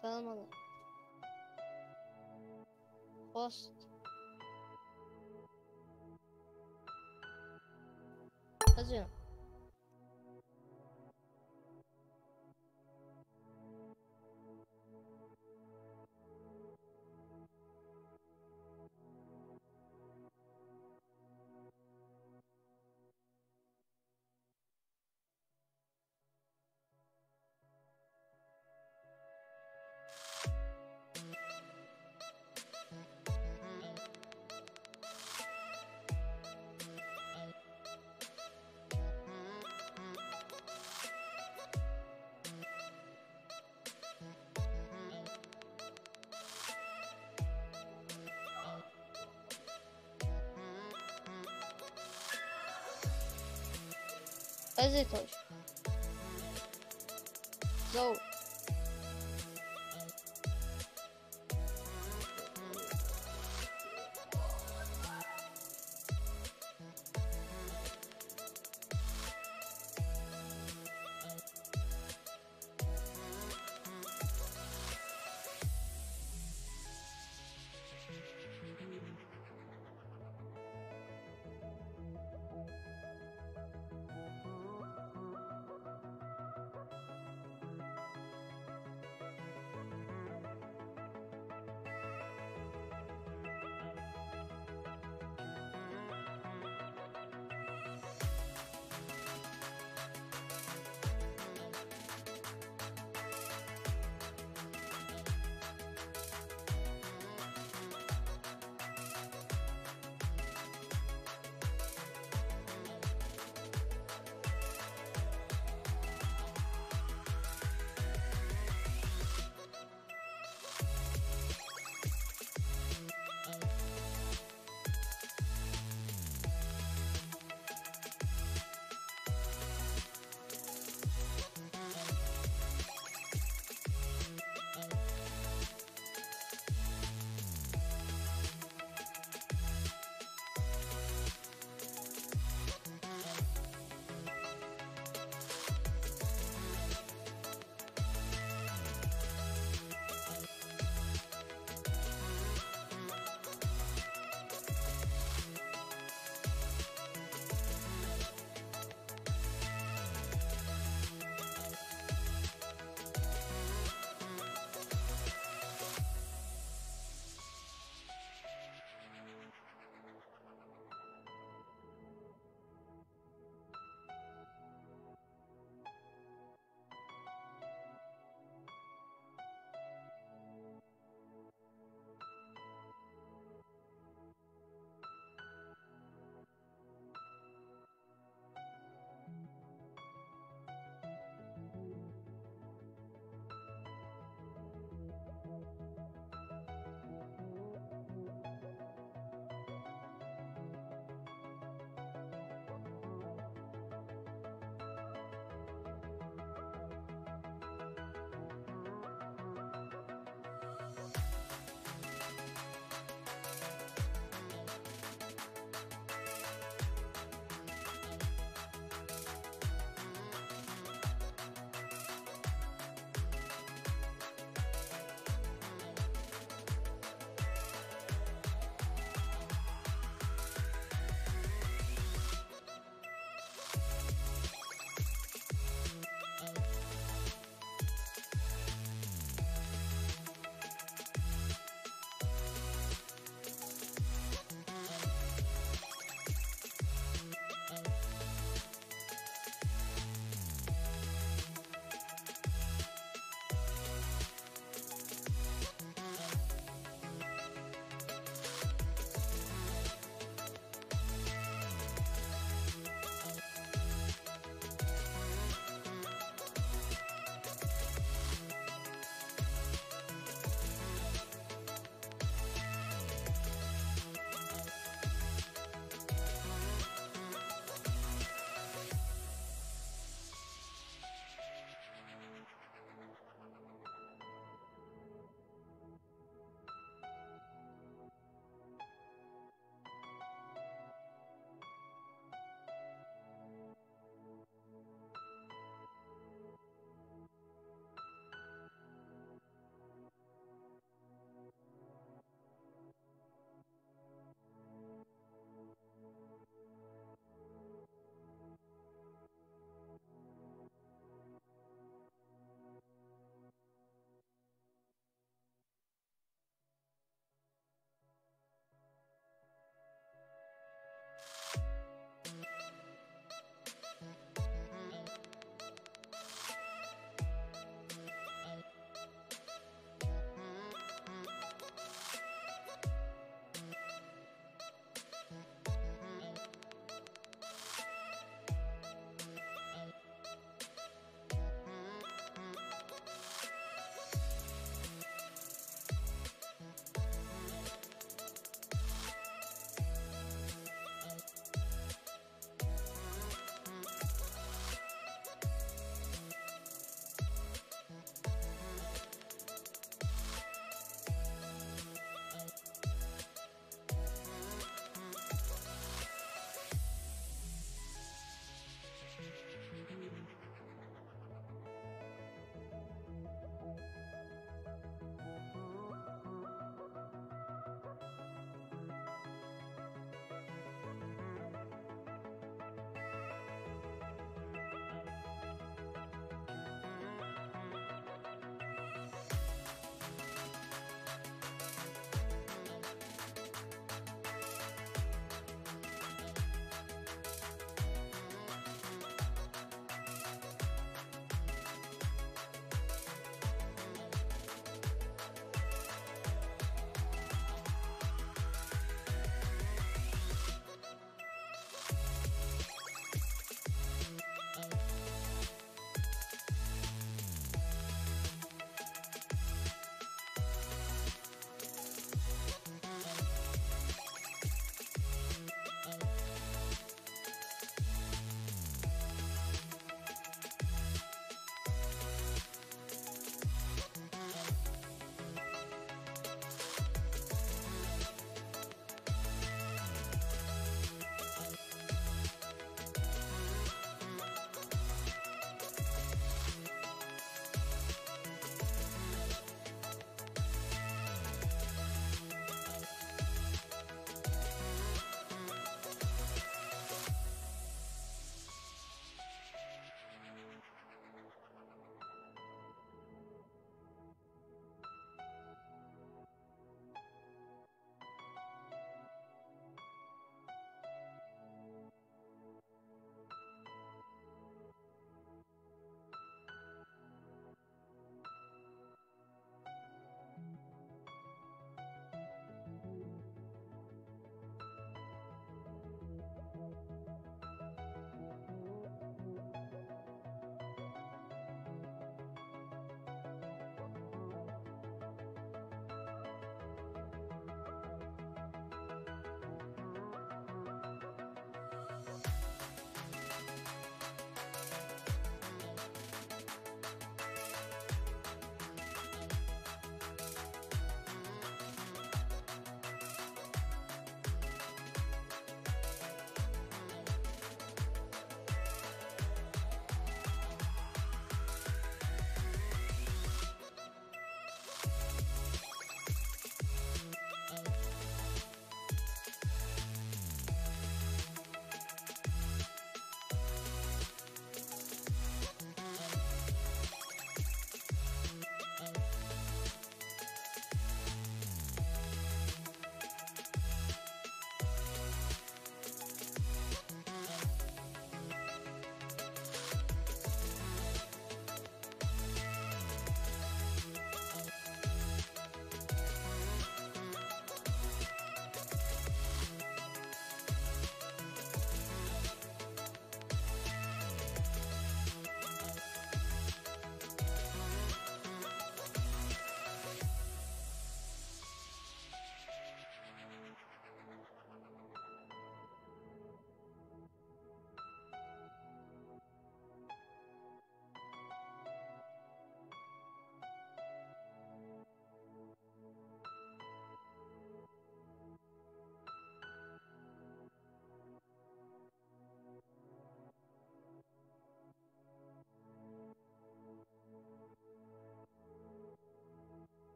Selam. Host. Yazıyorum. Gazete hoş. Zor.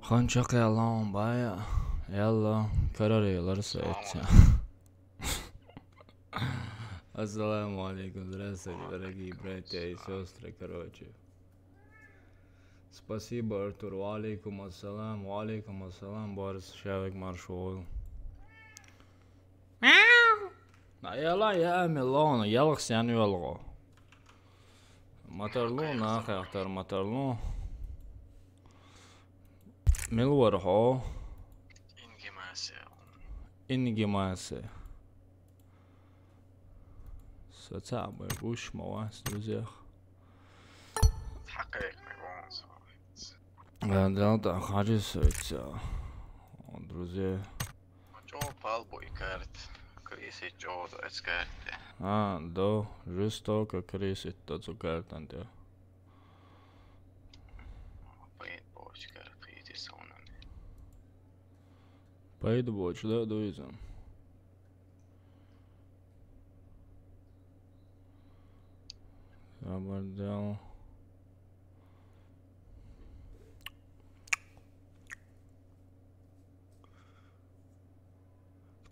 خنشق يلا بايا يلا كرري لرسيت. Assalamu alaikum, здравствуйте, дорогие братья и сестры, короче. Спасибо, Артур, алейкум ассалам, Борис, Шавик, Маршал. يلا يا ميلون يلا خسيان يلغو مطرلون اخي اختار مطرلون ملور هو انجي ماسي ستعمل بوش مواس دوزيخ تحقق да хаджи сойца друзья Джо палбо и карт Криси Джо до эскарте да жестоко крисит тот картан да Пойду больше, да, дуизм. Забордел.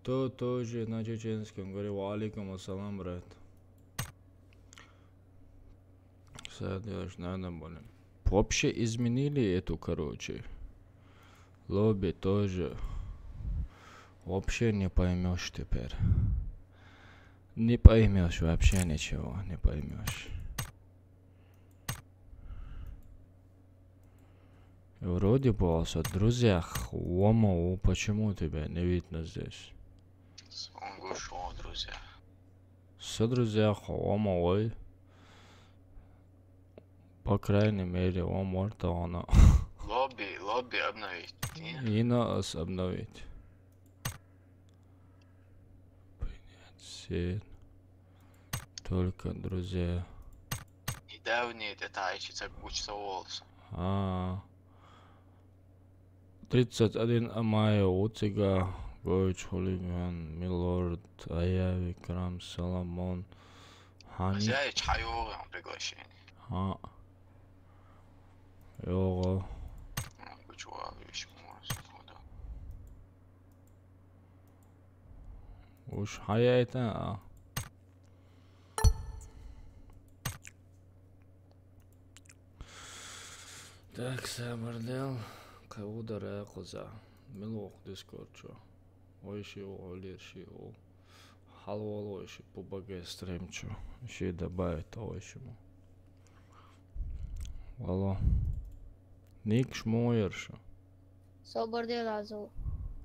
Кто тоже на чеченском говорил алейкум ассалам, брат. Все делаешь, надо, блин. Вообще изменили эту, короче. Лобби тоже. Вообще не поймешь теперь. Не поймешь вообще ничего, не поймешь. Вроде бы о друзьях, Уомоу, почему тебя не видно здесь? Сонгушо, друзья. Со друзьях, Уомоу, по крайней мере, он может она. Лобби обновить. И нас обновить. Только друзья. Недавние детайчица учится волосы. 31 мая Утига, Гойч, Хулиган, Милорд, Аяви, Крам, Соломон, Хани. Хозяин чайовый приглашение. Його. Уж хаяйта, Так, Сабардел, Каудара Коза, Милох Дискорчо, Ойшио, Олиршио, Халволойши, Пубаге Стремчо, еще добавить Ойшему. Алло. Ник Шмойершо. Собордел азу.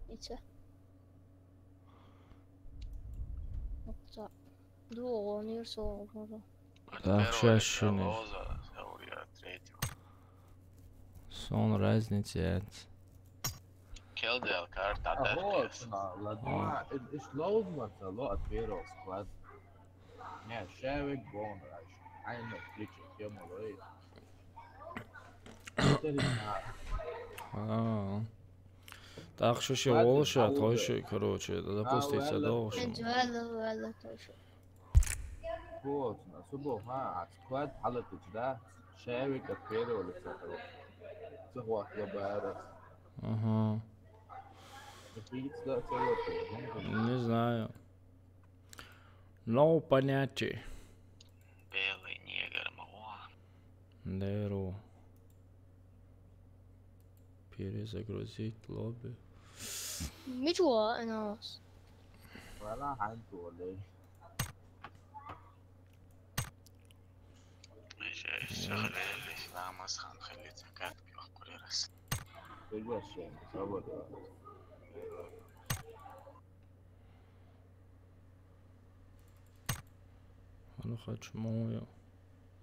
Ице. Дуо, он юрсо. Так, шашины. Сон разница. Келдел карта. Вот, ладно, шлоуд матало отверил склад. Не, шевик бон, айно кличе тему лой. Так, что еще волша, тоже, короче, допустится должен. Вела тоже. Вот, на субо, склад халатыч, да, шевик отверил сахару. Захват лабарас. Ага. Не знаю. Но понятие. Белый негр, мало. Неру. Перезагрузить лобби. Ничего, нос. Вала ханту лей. شغلة لا مسخن خليتها كاتبي وحكولي رسم Согласен, свобода. أنا хочу мою.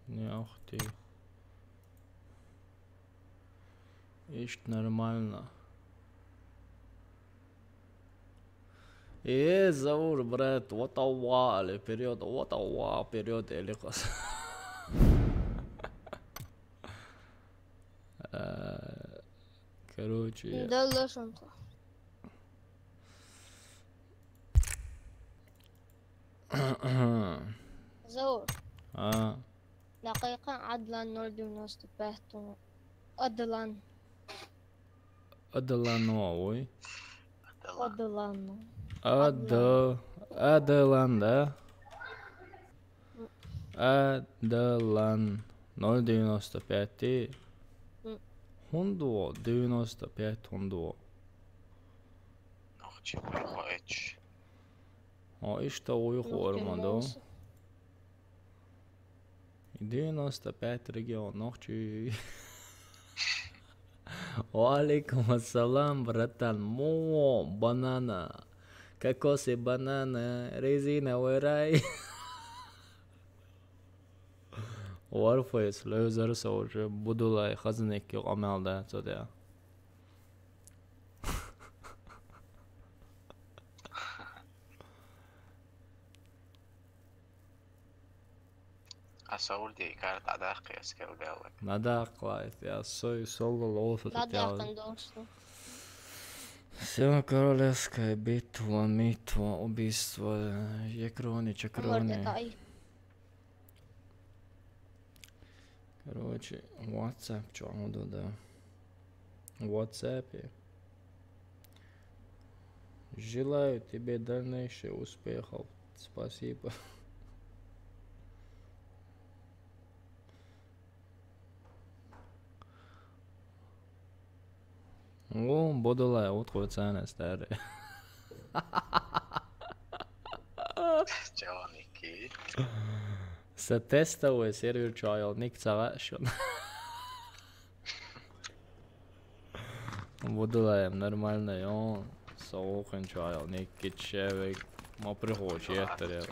Не ах ты. Ишь нормально. Заур, брат, вот ауа, вперед, вот ауа, вперед, или кос. Короче. Да, лошонка. زور دقيقة عدلا نردو نستبهتو عدلا Adelanovi. Adelano. Adelanda. Adelan 095. Hunduo 95 Hunduo. Nohtje pojhoeć. O isto ujhuormado. 95 регион Нохчи. Валейкум ассалам, братан. Мо, банана. Кокосы, банана, резиновый рай. Warface, loser soldier, Budulay, Hazanik, Amelda, so there. أسأول دي كانت عداقة يسكر قالك. Надак лайф, я сой соло лофа Надо кондорство. Сема королевская битва, митва, убийство, якрони, чакрони. Мордекай. Короче, WhatsApp, что он да. В WhatsApp. Желаю тебе дальнейших успехов. Спасибо. О, Будулай, утро цены старые. Джоники. Затестовый сервер чайник цагашон. Будулаем нормально, он соухан чайник кичевик. Ма прихочи это.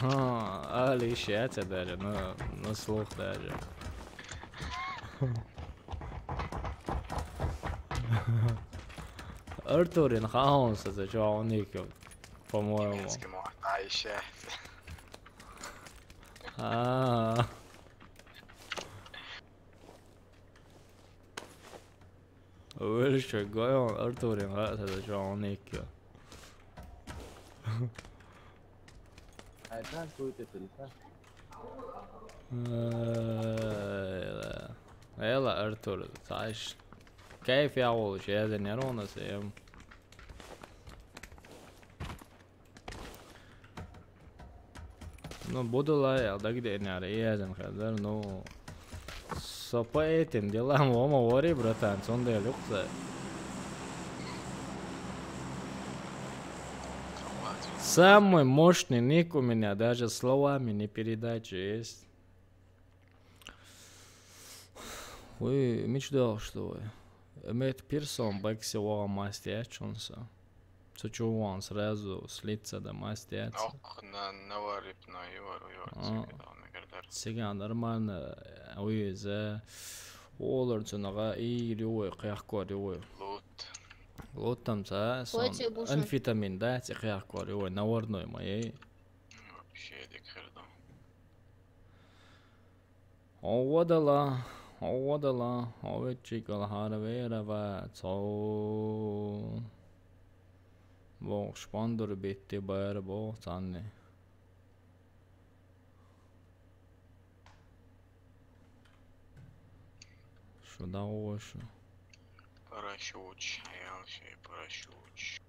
Али шеце даже, на слух даже. Артурин хаунса за чайник, по-моему. Минский мой عايشة. Вылез гайон Артурин хаунса за чайник. Aydan ko'ytetilsa. يلا ارتور تعيش كيف يا اول شيء هذا نيرون سيم ну буду ла да где не ареязен хадер ну со по этим делам ома вори братан сонда люкса самый мощный ник у меня даже словами не передать есть. Вы мечтал, что вы Мэтт Пирсон бэкси вора мастячунса. Сочуван сразу слиться до мастяца. Ох, наварив на юару Сега нормально. Вы за оларцунага и львой қияққа львой. Лут там за амфетамин да қияққа львой наварной моей. Вообще декердо. Оводала, овечикал харвера цо бо шпандур битти бар бо санне. Что да ошу? Парашюч, я парашюч.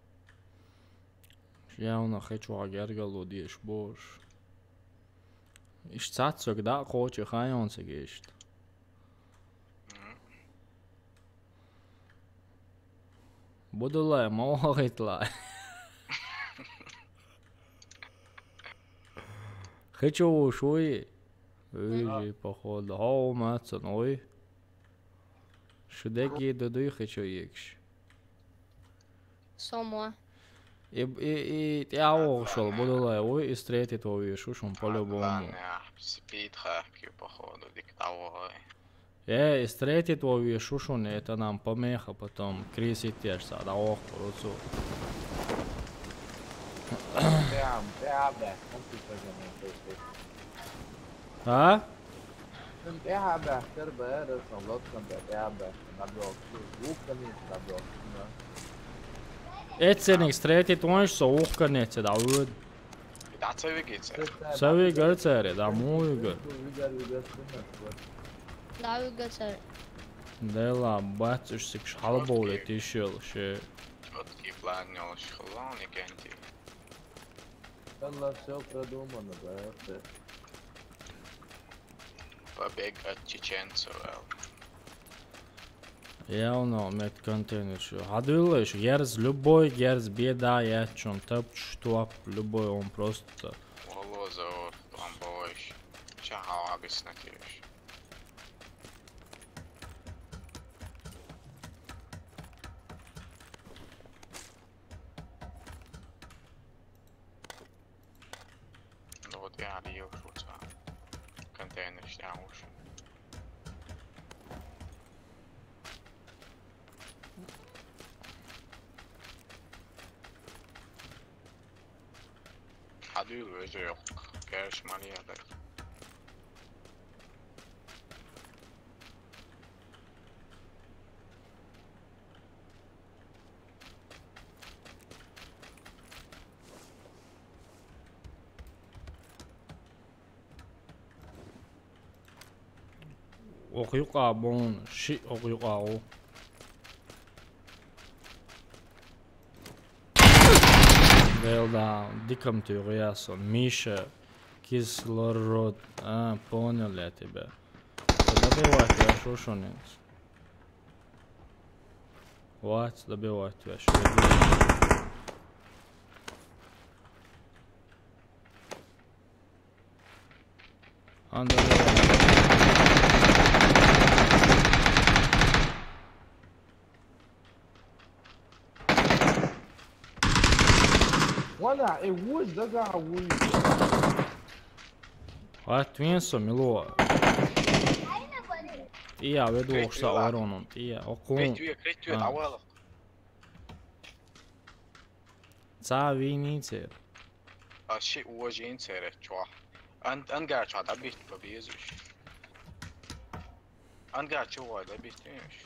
Я на хочу агергал одиш бош. Ich zatzog da koche hayon se geist. Будулай, мологлай. Хочу ушуй. Ой, походу. Хау мацан, ой. Шудеки додуй хочу екш. Сомо. И я ушел, Будулай, ой, и встретит твою шушун по-любому. Спит хапки, походу, диктовой. И встретит твою шушун, это нам помеха, потом крисит тешься, да ох, руцу. А? Etsenik vstretит он, что ухканется, да вот. Da tsevi gitse. Savi garcere, da mu ugar. Da ugacer. Да ладно, батюшка, шалболе ты шел, ше. Четкий план не шхлон и кенти. يلا все продумано, братцы. Побег от чеченцев. Jauno met контейнерšu. Atbildēšu, Gers, любой Gers biedājiet un tapšu to, любой он просто. Волозор, ламбойш. Чахал объяснатишь. Ну вот я отъел шуца. Контейнер снял уж. Hadi öyle yok. Görüşmeli ya da. Okuyuqa bon, okuyuqa o. Vēl да, диком ты ясон, Миша, кислород, понял я тебя. Добивать я шушунец. Вот, добивать я шушунец. ولا وش ده قاعد At viens o milo. Iya, vedu oksa aronun. Iya, okun. Kritu je avvala. Ca vinice. A şey uvajiin sere çua. Angar çua da bit babiyezmiş. Angar çua da bitmiş.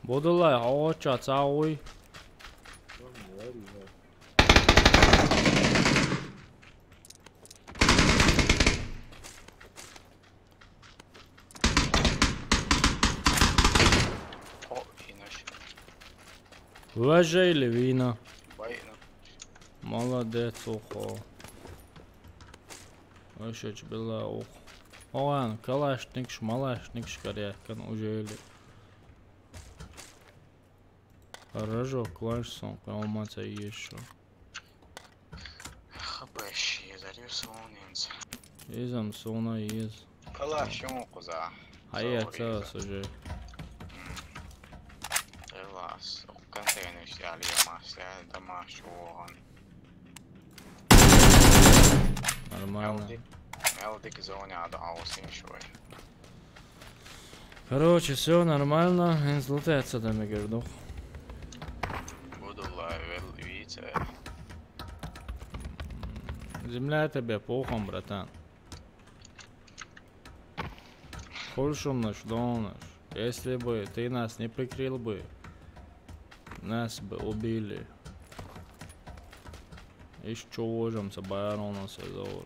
Bodulay, oça ca uy. Važa ili vina? Bayna. Молодец, ухо. Вообще была ух. Оан, калашникш, малашникш, корякан уже или. Рожок, клашсон, калмаца еще. Хабаш, езарю сонинс. Изам сона из. Калашон куза. Hayatsa уже. Elas. Container jāliemās, damāšu on. Нормально. Meldik zonā daudz vai. Короче, все нормально. Инсультация там я говорю. Буду vēl vicē. Земля тебе похом, братан. Хульшум наш, донаш. Если бы ты нас не прикрыл бы, нас бы убили. Изчужимся, барона сезор.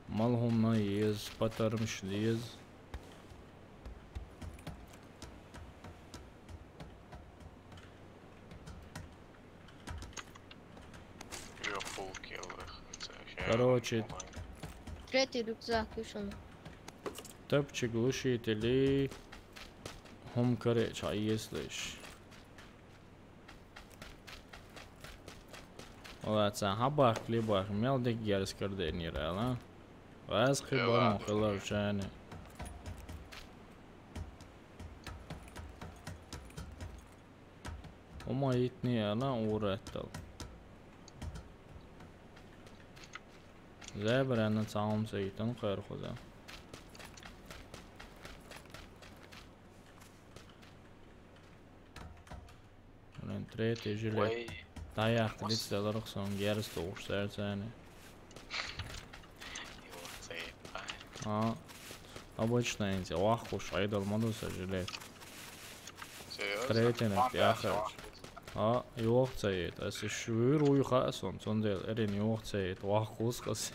Малхум наез, потармш лез. Короче, Третий рюкзак, Юшин. топчик глушители. Хом короче, если. Olacağın habaq klibaq meldik yarış kırdığını rəla. Az xibaran xılar çəni. Oma itni ana uğratdal. Zəbrənin çağım seytan xeyr xoza. Ulan tretий жилет. Tajā, kad izcēl Rokson Geras tūkšs sērcēni. Обычно эти лахуш, айдал модуса жилет. Третий на пяхач. Joqcējīt. Es esmu vīruju esmu, un dēļ arī joqcējīt. Vahkuskas.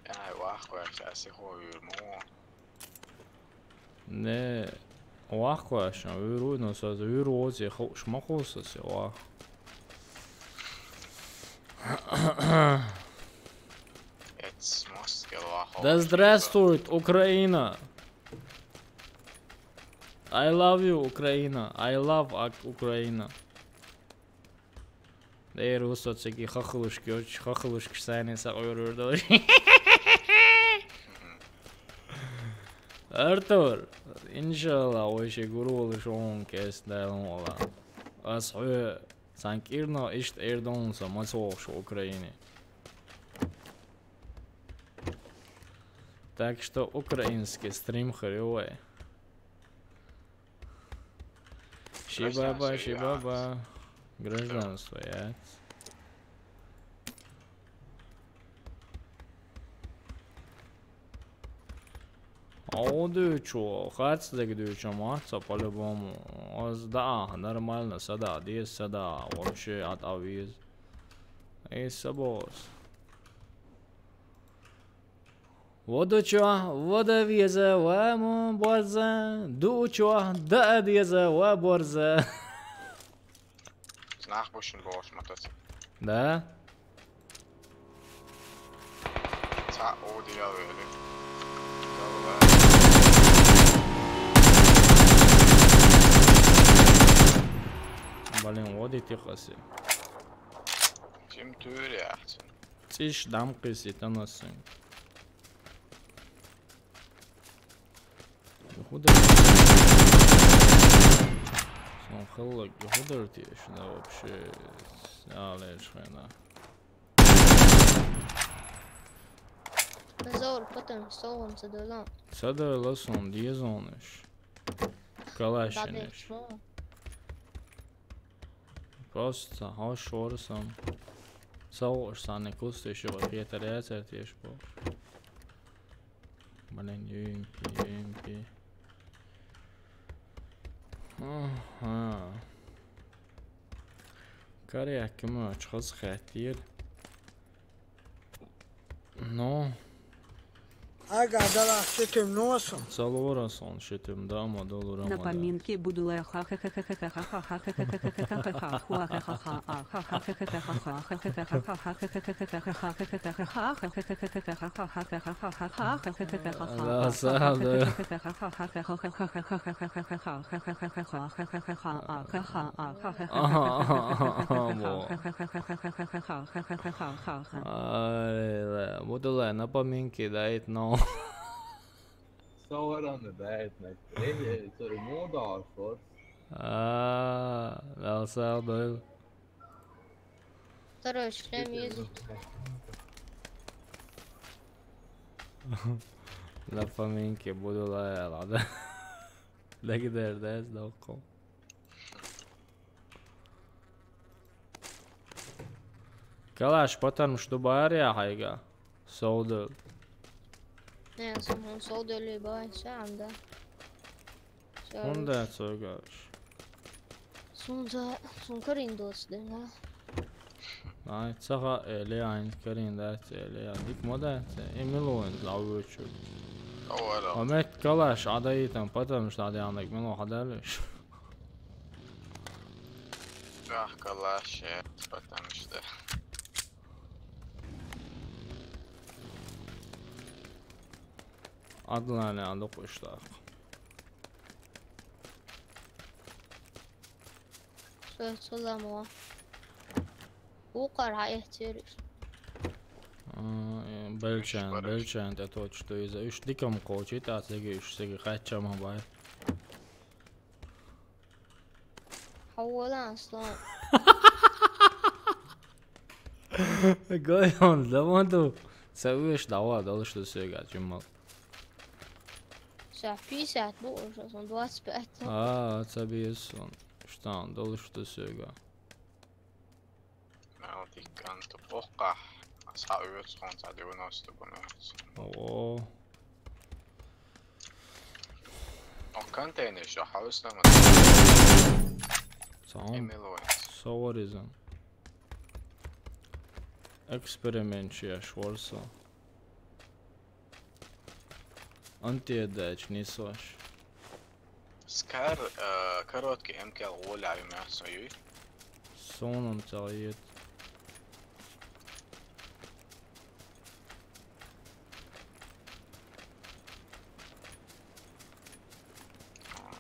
Jaj, vahkojas, esi hovīr muu. Nē, vahkojašana vīruju, no sāc vīruodzie šmakusas, jo. Jetzt musst du vahkojas. Да здравствует Украина! I love you, Ukraina. I love Ukraina. Eğer o sotsaki xaxılışkı sahnesi oyururdu. Artur, inşallah o işe gurulu şu an kestim ola. Aslı sanki irna işte Erdoğan'sa maço şu Ukrayini. Так что украинский стрим хорёвый. Шибаба. Гражданство, я. А du чё, хацлик du чё, маца по-любому. Да, нормально, сада, здесь сада, вообще от авиз. И собос. Воду чё, вода веза, ваму борза, ду чё, да деза, ва борза. Nachbuschen brauchst du das. Да? Ta o diye öyle. Блин, водите хаси. Kim tür yapsın? Циш дамқиси танасың. Худо. Сон хыллак, худо тиеш, да вообще. Алеш хана. Zor, потом столом задала. Sada lasun diezoniš. Kalēšiniš. Просто hašorasam. Saušsā nekustīšu, vai pietari ēcēties būs. Блин, jumpi. Karıya kime çıkız xətdir. No. Ага, да, шитым носом. Salorasın šitim dama dolu Ramada. На поминке буду Буду на поминке дать, но Sårande dejtnek. Så är det måndag för. Vēl sēl Второй шлем есть. На поминке буду лаяла, да? Да gider dēs dauko. Kalāš patarmuši Dubārijā haigā. Saudu. Ne, son soldeli bay sen de. Un da sögāš. Son karin dostum ha. Ai, caha eliāņas karindēts eliā. Dik modēts, imiloņas laujuču. Doğru. Ahmet Kalāš adayītam patarmuši tādījānek milo hadēlišu. Rahkalaş ya. Zaten işte. Adlarını adı kuşlar. Söylem o. Bu kadar ihtiyaç. Belčēn, te toču tu izā. Iš dikam koči tāds, segi kačama vai. Havalan aslan. Goyon, zamantu. Sevieš davā dalıştu sögāt jummal. Сейчас 50 больше, он 25. Atsabies un štān dalıştu sögā. No, tikkantu pohka. Saa yöt on saa 90 kun yöt. Oo. On konteynerci havuzlama. Tamam. Emil oyuncu. Savarizm. Экспериментчия Шварца. Антиедач несваш. Skar krótki MKL głoľavíme svoju. Сонам цалиет.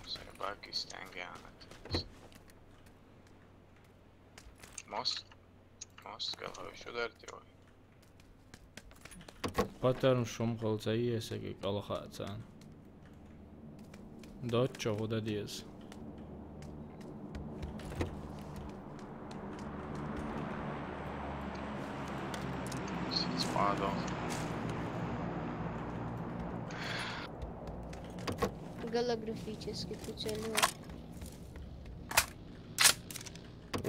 Se baki stängianet. Most kalhoju šudarti vai? Pattern šumkal caiesegi kalhaatsan. Dotčo hudadies. Sit spādo. Голографически прицелил.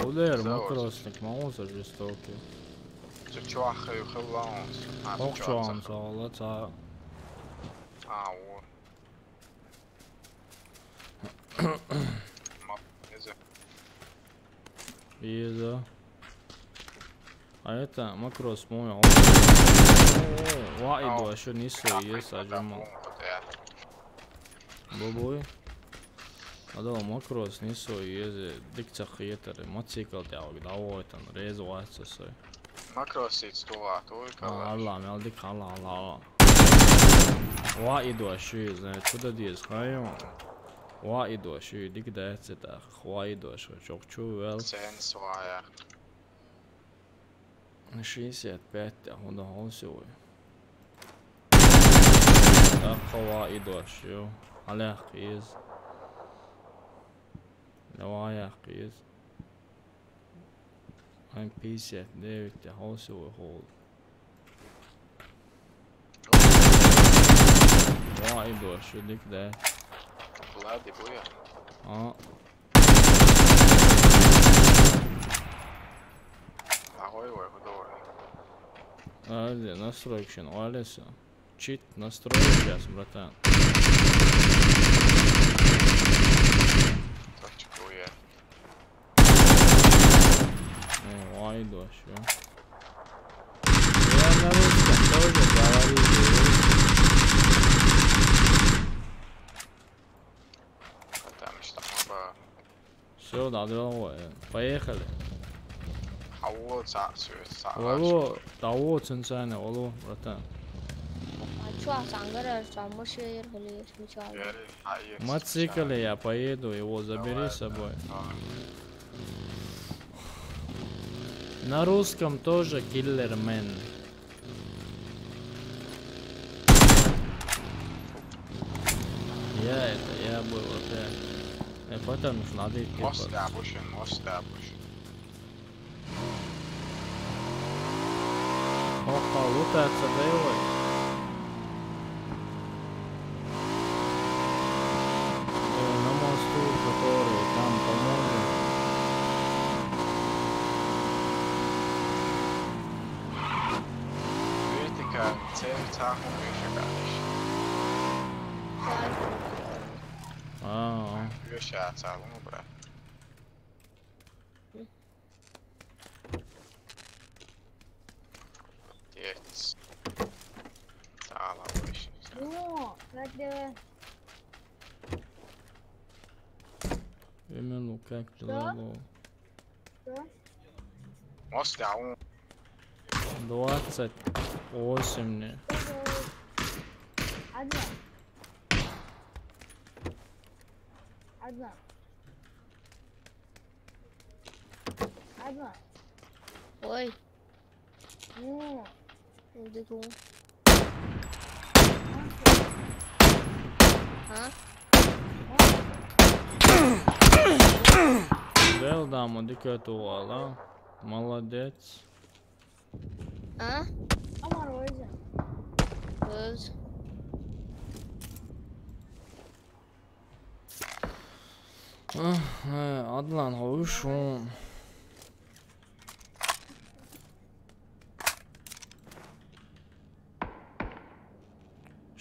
Uder Zaur. makrosnik mausa žestoki. Su čuahaju hillons. Okčuām sāla cā. Au. Neze. Ieza. A это макрос мой. Вайду, а что несу есть, а жема. Бобой. А да, макрос несу есть. Дикца хиетер. Мацикл тяг, давай там резу вайцесой. Makrosīts tuvā, tuvi kalā. Allah, мел дик Allah. Вайду, а что есть, куда диес, хайо. Вайду, а что дик дайцета. Вайду, а что чокчу вел. Cenas vājā. 65 هنا هوسوي قواعد وشيو على قيس نوايا قيس I'm PC David هوسوي هول قواعد وشيو ديك ده Vladi buja. Ahoj, hudoj. Алле, настройки, Алиса. Чит настроить сейчас, братан. Taču buja. Вайду вообще. Я на русском тоже говорю. Там что мы Все, давай, поехали. حول ساعة والله تعوض سنسانة والله بратан. А чё, сангара, что можешь ехали, смечали? Мотоцикл я поеду, его забери с собой. На русском тоже киллермен. Я был опять. Потому что надо идти. Most established. Опа, лутается, давай. На мосту, который там, по-моему. Kritika ceļu cākumu iešakādiši. Iešā cālumu, brāt. Tietis. Tālā viši. Ну, это... Именно как дела? Most down. 28 мне. Одна. Ой. Ну, где тут? А? Vēl dāmu tikai to vēlā. Молодец. А? А морозе. Роз. Adlan hoşum.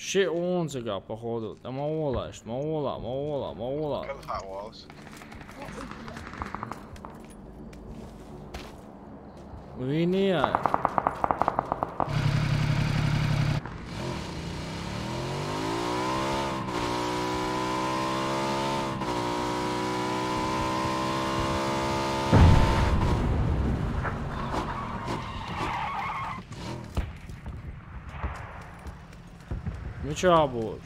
Вообще он цыга, походу. Там маула, маула. كلها والس. Виния. Ну чё будешь?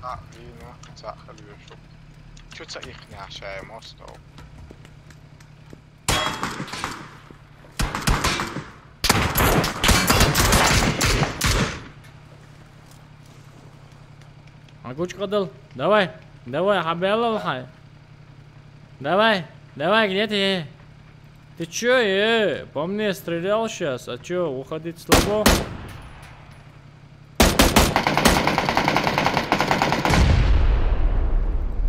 لا فينا خليه يشوف. شو تسقيخني عشاي مستو. Агуч кадал. Давай, хабелла лхай. Давай, где ты? Ты чё, по мне стрелял сейчас, а чё, уходить слабо?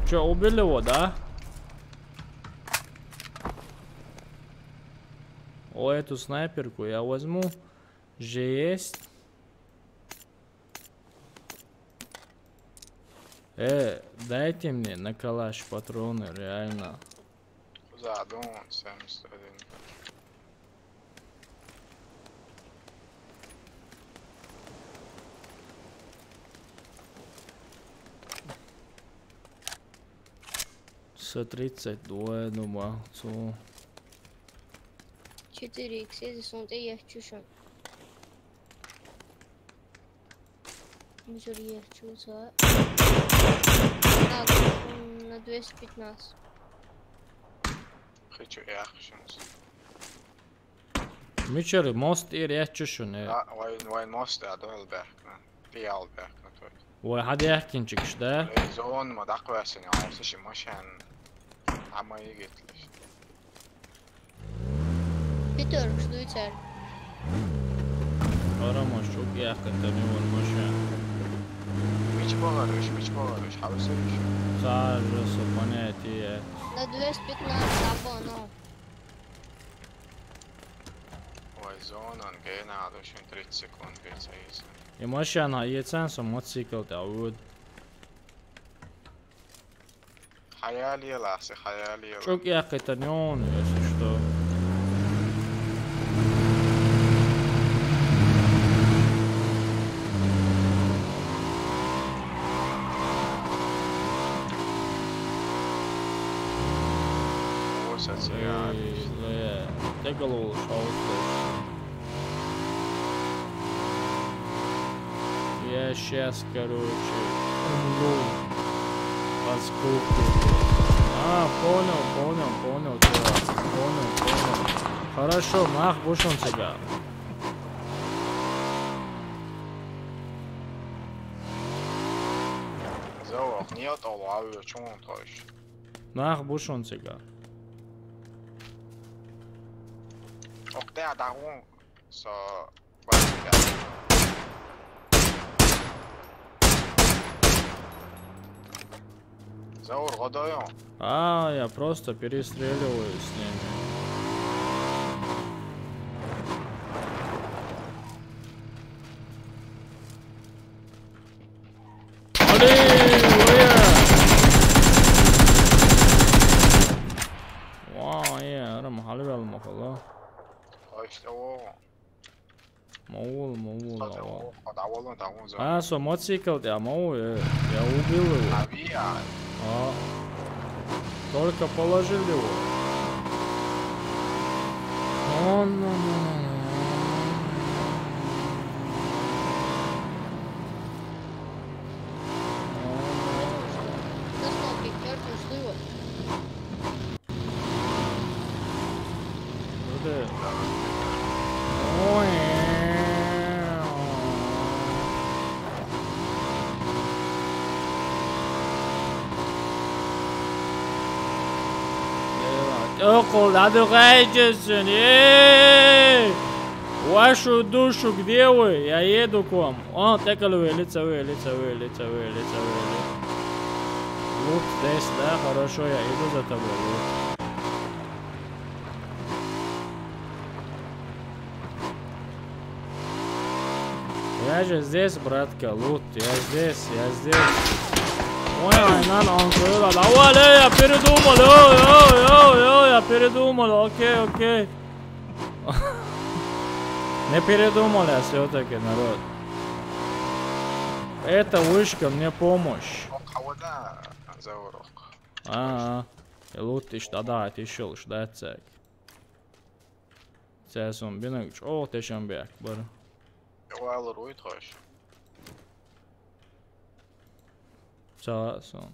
Чё, убили его, да? О, эту снайперку я возьму. Же есть. Дайте мне на калаш патроны, реально. زعدون سامستقدم. С-32, думаю, 4х, здесь он я чушу. Мизер я чушу. На 215. خيتشو اخشنز. Мичери, мост и речушуне. لا وين موست هذول بيحكنا. بيال بيحكنا توي. واحد يحكي نشكش ده. زون ما دقوا سنة عارف شيء مشان عم يجي تلش. Питер, что и цель? Карамаш, çok yakında bir varmış. مش بغرش حاول سوي شو. Кажется, понятие. На 215 абонов. وين زون جينا هذا شو 30 سكوند بيتسيس. И машина едет с мотоцикл, да, вот. خيالي لاسي خيالي. Çok yakında ne он, если что. Тегал шаут. Я сейчас, короче, умру от скуки. Понял, чувак. Понял. Хорошо, нах, будешь он тебя. زوق نيات الله شون طايش. Нах, будешь он тебя. اقطع دعوون سا زور غدايا. Я просто перестреливаю с ними. أنا محلي بالمقالة. مول. Со мотоцикл, я убил его. Только положил его. Отдыхайте, вашу душу, где вы? Я еду к вам. Текаловые, лицевые. Лут здесь, да? Хорошо, я иду за тобой. Я же здесь, братка, лут, я здесь. Ой, Айнан, он говорил, давай, я передумал, я передумал, окей. Не передумал я все-таки, народ. Эта вышка мне помощь. Havada zavurok. Lūdzu, tādā izšķilšu decēk. Cēs un binagč. O, tiešām bija akbar. Vēl rūjtoši. Cēs un.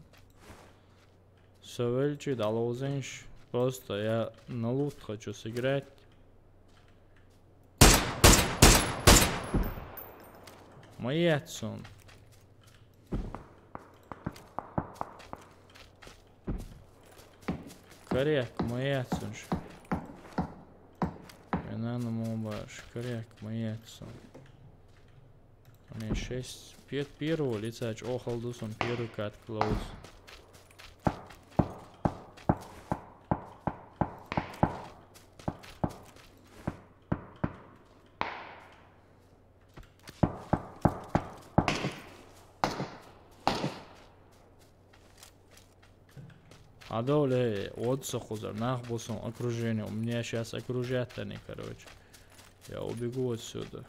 Савельчи долозинш. Просто я на лут хочу сыграть. Моец он. Коррек, моец он. Vienam mūbāšu, korrekt, maiets. Un ir 5 pieru, licēč ohaldus un pieru kāt klaus. Адоле, отсохузар, нахбусом окружение. У меня сейчас окружат они, короче. Я убегу отсюда.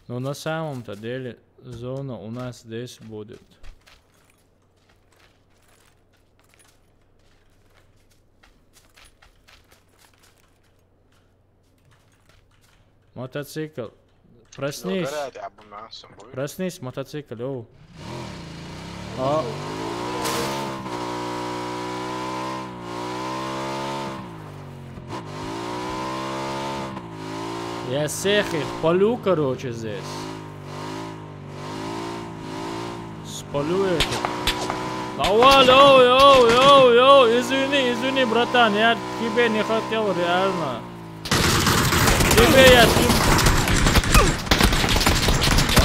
Но на самом-то деле зона у нас здесь будет. Мотоцикл. Проснись. Проснись, мотоцикл. Оу. Я всех их полю, короче, здесь. Спалю этих. Давай, йоу, извини, братан, я тебе не хотел, реально. Тебе я...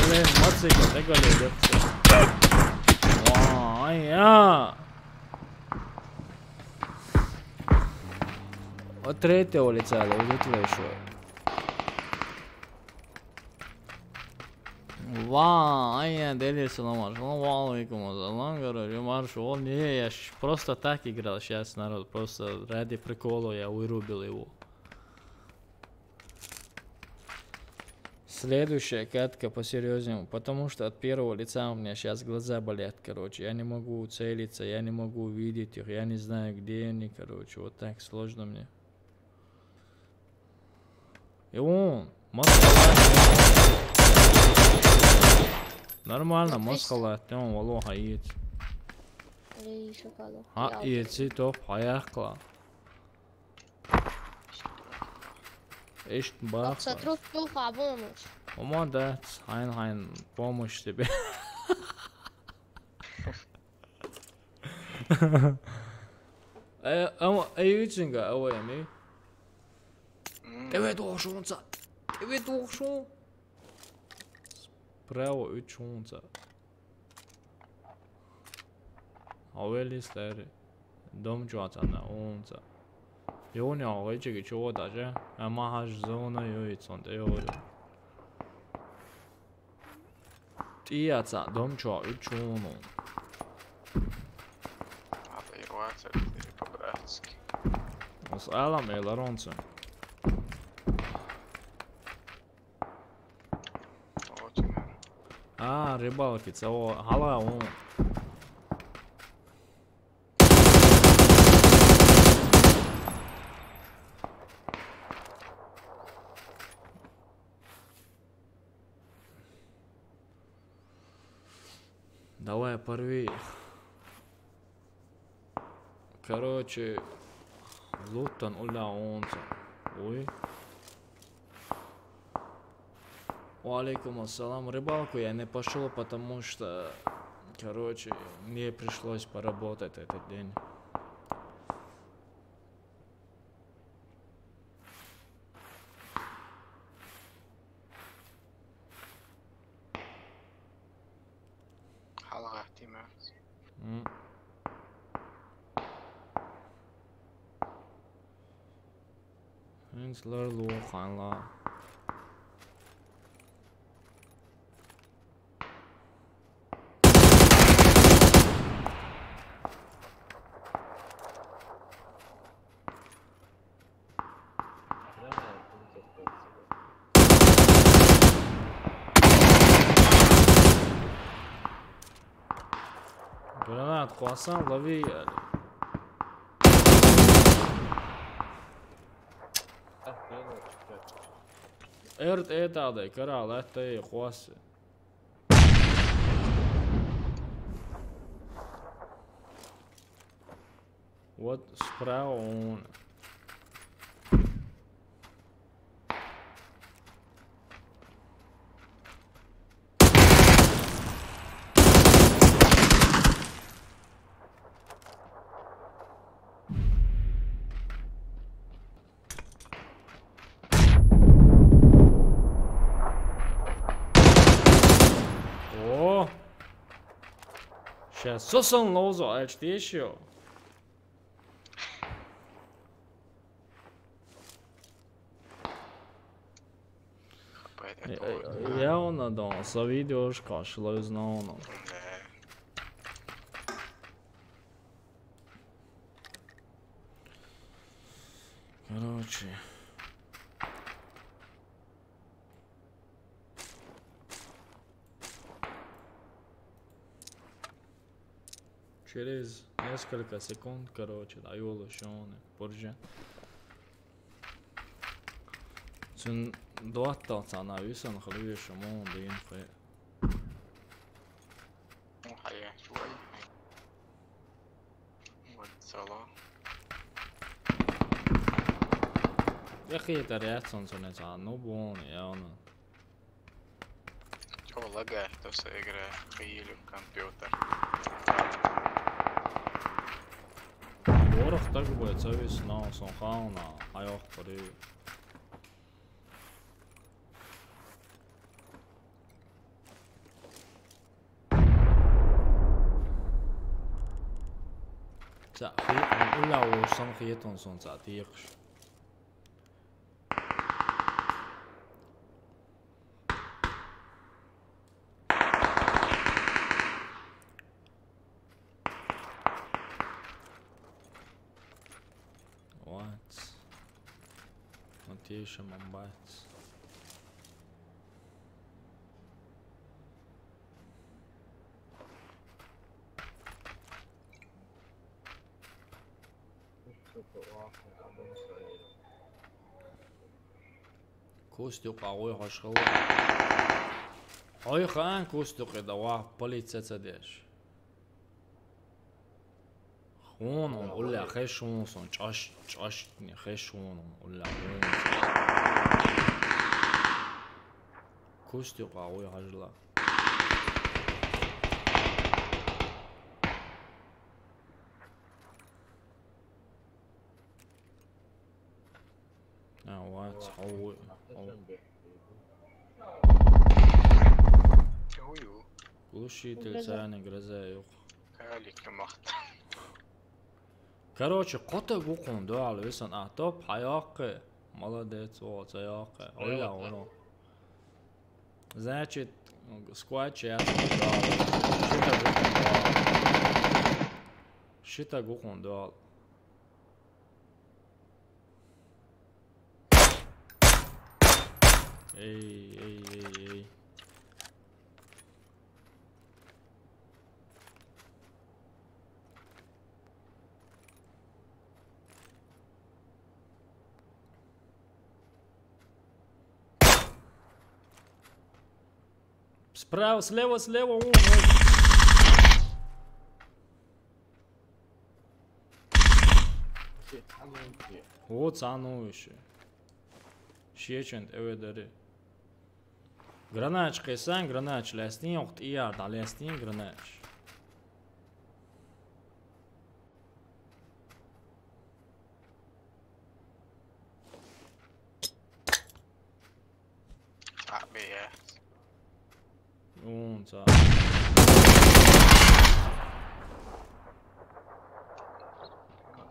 Блин, мотоцикл, ты голый, ай-я. От третьего лица, идут еще. Ай, дели салам, алейкум, азалам, короче, марш, он не, я просто так играл сейчас, народ, просто ради прикола я вырубил его. Следующая катка посерьезнее, потому что от первого лица у меня сейчас глаза болят, короче, я не могу целиться, я не могу видеть их, я не знаю, где они, короче, вот так сложно мне. И он, Нормально, масхалат, он валоха ит. Ити топ, аяқла. Ишт баха. Сатру туха помощь. Молодец, хайн, помощь тебе. Ютинга, ауэми. Тебе дошунца. Тебе дошун. Право 3 унца. Авелистер. Дом чуатана унца. Ёня овечки чуода же. Амахаш зона ёицон теория. Тияца дом чуа 3 уну. Надо и рваться, по-братски. С Алам и Ларонцем. Рыбалки, целого гала он. Давай порви. Короче, лутан уля онца. Ой. Алейкум ассалам. Рыбалку я не пошел, потому что, короче, мне пришлось поработать этот день. Халага тимас. Инслар луханла. Granāt, croissant, la vie. Erd ētādai, karāli, ētēja, croissant. What sprau un... O! Šeit susan lauzo, aič tieši jau. Jauna dansa videoškā šila uz naunu. Короче. Через несколько секунд, короче, даю лошоны, позже. Sen dotter sana usan خلويش مون دين خير. مو حياة شوي. والصلاة. يا أخي تريات سنسوني سانو بوني يا أنا. شو لقى تسيجرة خيل الكمبيوتر. Ворох так будет завис на сонхауна, айох пори. За ула уурсан хиетон сон за тийгш. What? Натиша мамбац. Kustjuk قوي هشغل. هاي خان kustjuk دوا полиция ديش. خون ولا خشون صن چاش خشون ولا خون. kustjuk قوي هشغل. What? Oh. Глушитель царный гроза yok. كالك مخت. Короче, кота гукон дуал весан топ хаяк. Молодец, вот заяк. Оля оно. Значит, сквач я Шита гукон дуал. Эй. Справа, слева. Вот оно еще. Шечент эведери. Granāč qesan, granāč lēstīn, oqt iyār da lēstīn granāč. عقبيات. Un tā.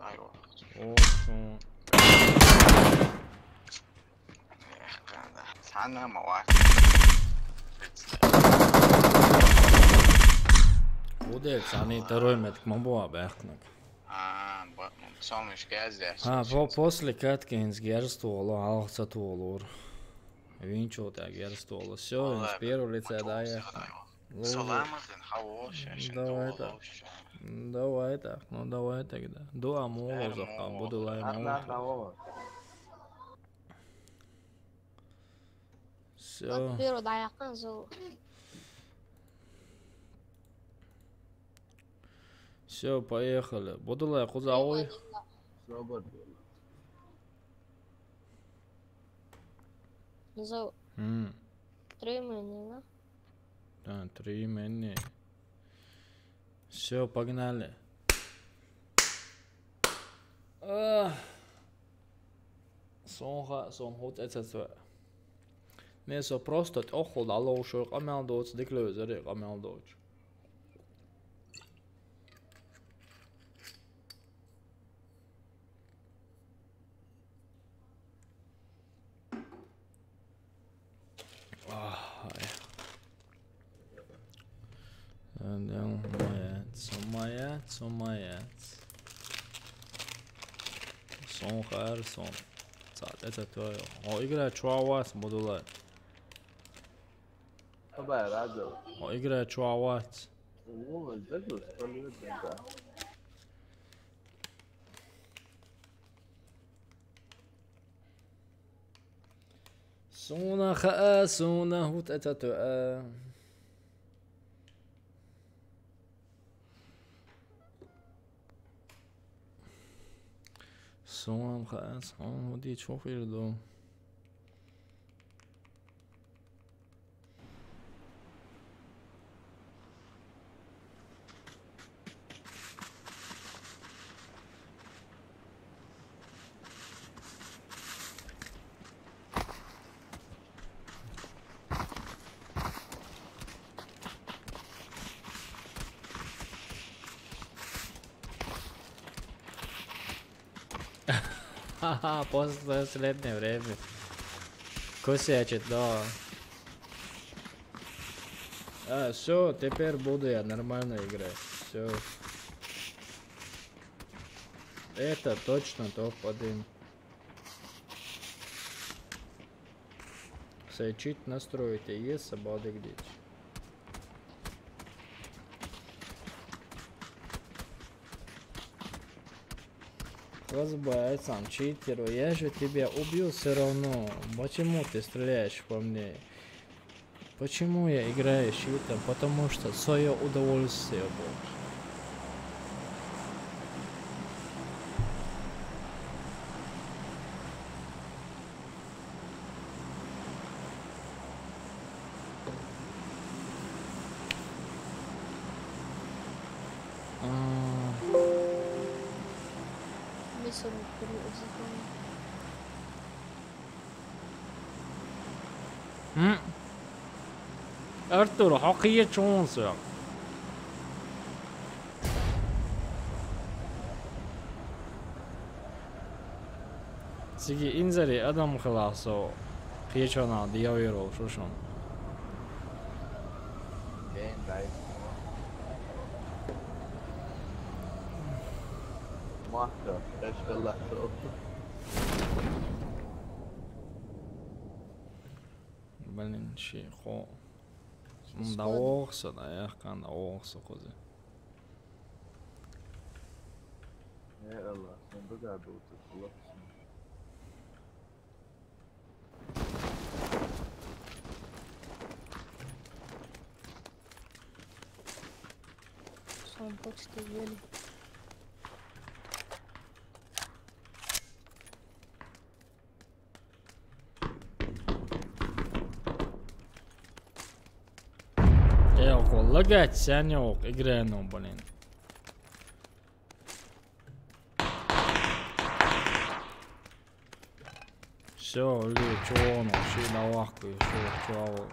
أيوة. Un. سعنا مواد. Udēļ cānī tarojmet, man buvo bēknak. Somos gāzēs. После Katkins gerstolo, alhtsatolur. Viņš jau tā gerstolo. Все, viņš pierulicē dāja. Саламазин, хавош, Давай так. Давай так, ну давай тогда. Дуа молозака, буду лай молозака. Все. Первый даяққан зол. Все, поехали. Буду лай кузауи. Зол. 3 минуты. Да, 3 минуты. Все, погнали. Son etc. Men så prostat ochol alla årsök ameldots det klöser det ameldots. And then Somayat. Son här son. Saat etc. Och igra chuawas modular. طبعا راجل وإقرأ شعوات مو الدقل خليه يبدا سونا خاء سونا هو تأتأ سونا خاء سونا هو دي تشوف يردو Haha, последнее время. Косячит, да. Все, теперь буду я нормально играть. Все. Это точно топ-1. Сечить настроите, есть собака где-то. Разбавить сам читеру, я же тебя убил все равно. Почему ты стреляешь по мне? Почему я играю читом? Потому что свое удовольствие больше. Arturo, حقية شونسك. سيجي انزلي ادم خلاصو خيشونا دياويرو شوشون. ماهر ايش الله Блин, шейхо. Да оқса, да яққан да оқса қозы. يا الله sen de قاعد وتخلص Son почты вели. Лагать сянёк, играй ну, блин. Всё, ли, чё ну, ши на лахку, чё.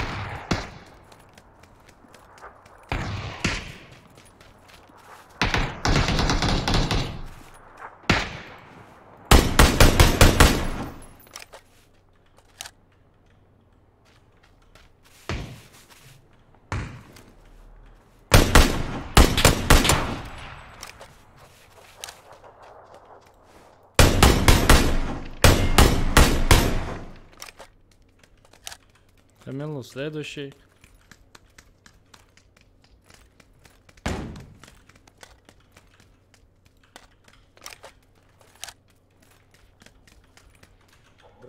Камилу, следующий.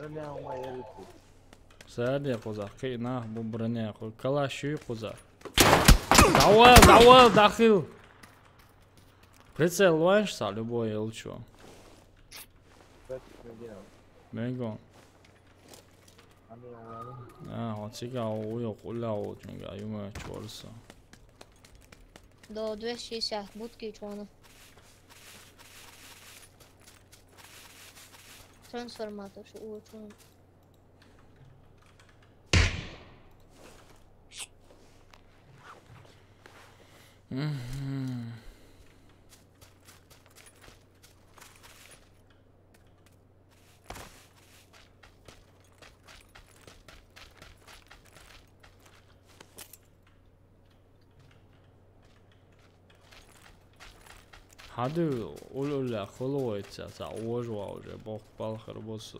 Brane uma yeritu. Sadi qoza qina bu brane qo'y. Kalashu qoza. Давай, daxil. Прицел ланчса любой елчо. Мего. Hoțiga o eu qulao junga yuma chorsa. Do 260 budki čona. Transformator še uočujem. Hadu ulula kholoitsa sa ojwa уже бог балхар бос.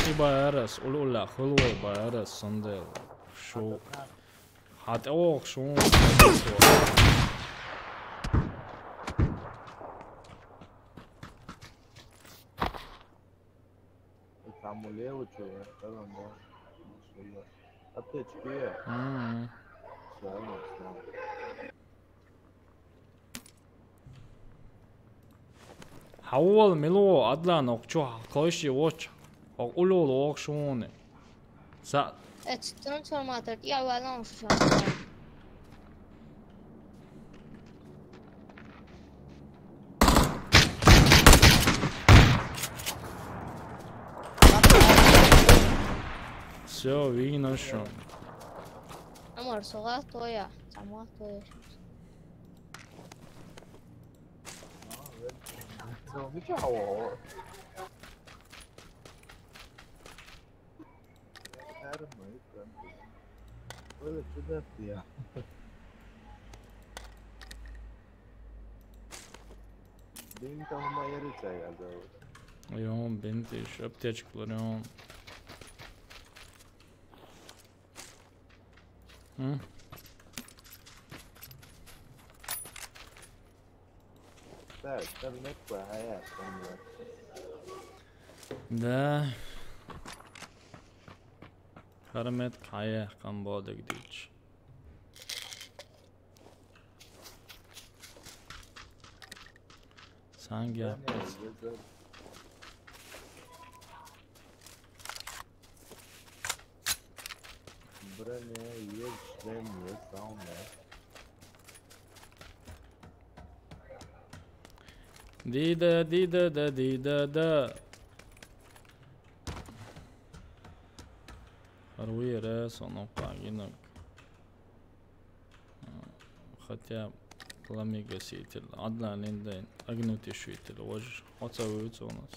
Ibaras ulula kholoy baras sandel show hat auch schon Essa mulher, o tio, tá bom. Até que حول ملو عدلا نقشوها قوشي وش أقولوا لوق شونه سا Et transformator ja vēl nav šāds. Все, видно что. Amor, sola toja. Sama toja. Não, deixa eu. Olha, tudo assim, ó. Bem, então, uma yarıca geldi. Yoğun binti şu apteczkları yoğun. Hı? Так, там не твоя, Да. Karamet kaya kan boda gidiyor. Sen gel. Brane yetiştiremiyor, savunma. Dida. Харуи раз, он погинок. Хотя пламя гаситель. Одна линдайн. Огнутый швитель. Ложь. Оцавывается у нас.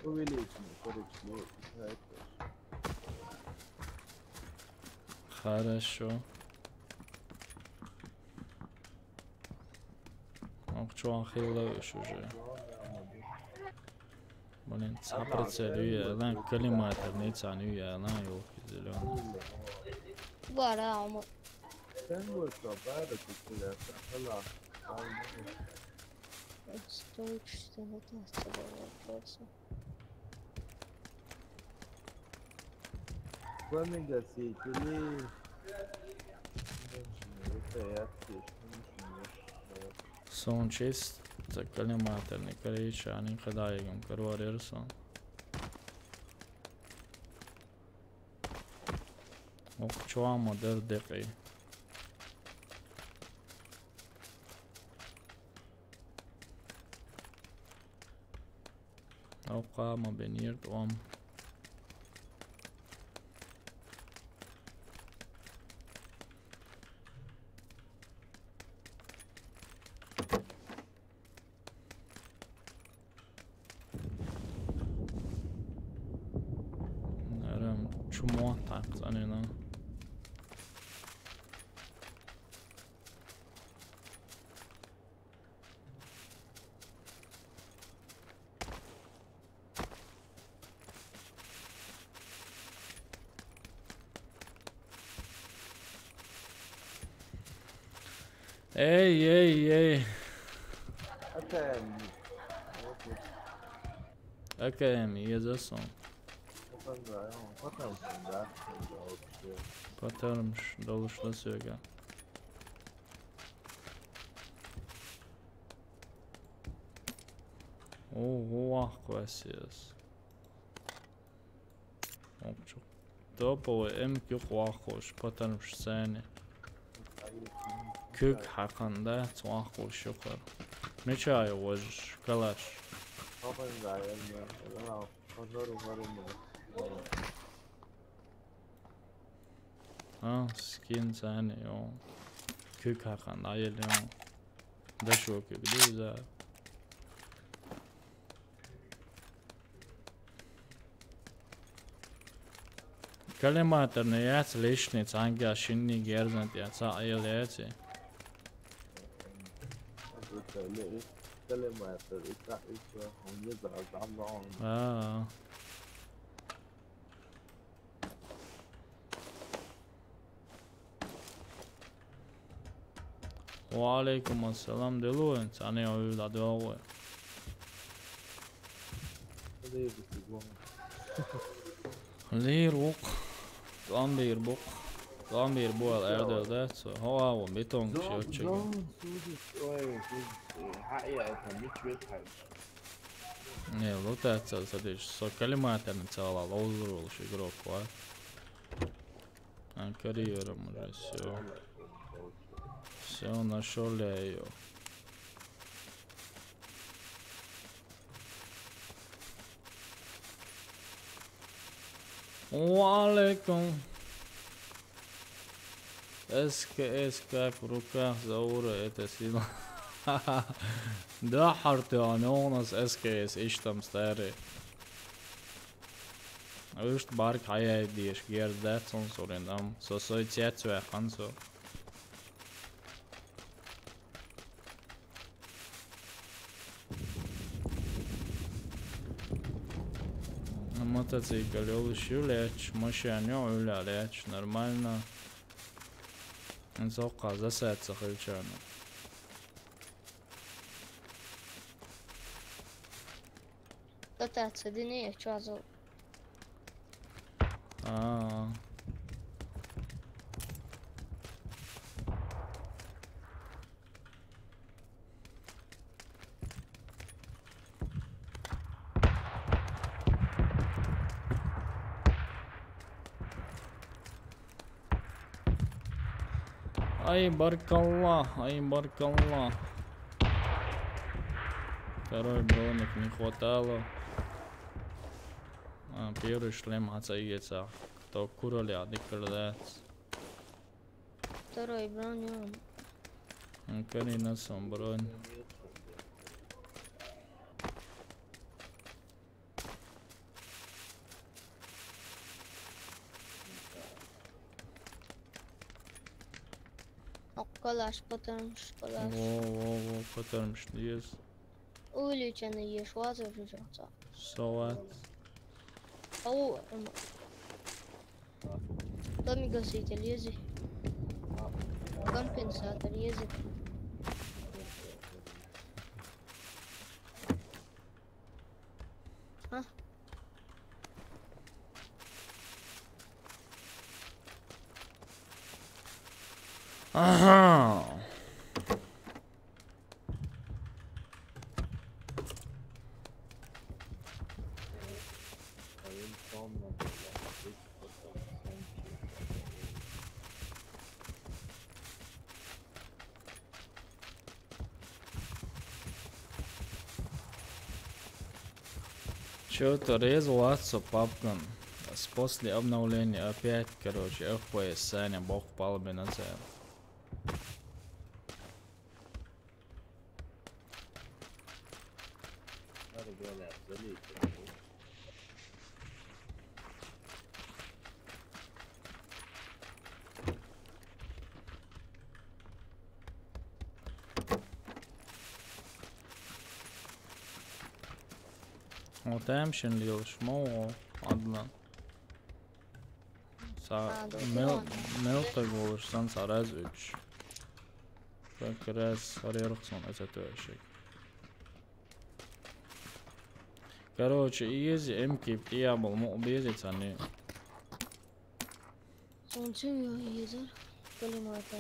Увеличено, короче, Хорошо. Чё ахиллаешь уже? Блин, прицелює, lan каліматор не цанює, lan yok зеленый. Var ha ama. Sen bu sabahı tutuyor, hala. Стоит, что это оставляется. Пламя гасители. Это я Son chest, каліматор не короче, они когда им корварерса. Ох, чуа модер декай. أوقع ما بنيرد وام نرم شو تعقز أنا Ej. Akademi. Akademija zasam. Потом да. Вообще. Patarmış doluşla söyle. Vah kvasies. Çok. Topoy emki vahkoş patarmış seni. Kök hakkında vahkoş yukarı. Ne çay var kalaş. Потом да, я пожару. Ha skin seni yo. Kök hakkında ayılıyorum. Da şu kök güzel. Kalimatarni jāc lišnic angļā šinnīgi ierzant jāc ayilieci. Waalaikum assalam diluin, sani jau yūdā dogoja. Liiruk. Gambir boel erdelde, så har jag betong köttschick. Не, вот это, смотри, со калиматами цала, лоузрул, игрок, ва. А карьером уже все. Все нашел я ее. Waalaikum. СКС как в руках Заура, это сила. Да, Хартиан, у нас СКС, ищ там старый. Just bark hajai dies gear that son sorin dam. Så ett vägen så. Мотоцикл еще лечь, машину уля лечь, нормально. Нзока засеться хильчано. Dotace, di nije čazo. Ай, баркалла, ай, баркалла. Второй броник не хватало. Первый шлем отсоедется. Кто куроля, дикардец. Второй броню. Карина сам бронь. Kalash, потомш, kalash. Во, потом что есть. Увеличенный ешь, возможно. Салат. Ау, Томигаситель езжи. Компенсатор езжи. Ага. Что-то резал WhatsApp папкан. После обновления опять, короче, FPS Саня бог палубы на цель. وتمشن للشمو عدلا Melta golar sanns ar 3. فاكر هاري رخصون أتاتوشك короче изи эмки пиябл мо бези цани Сончим я езер. Колимата.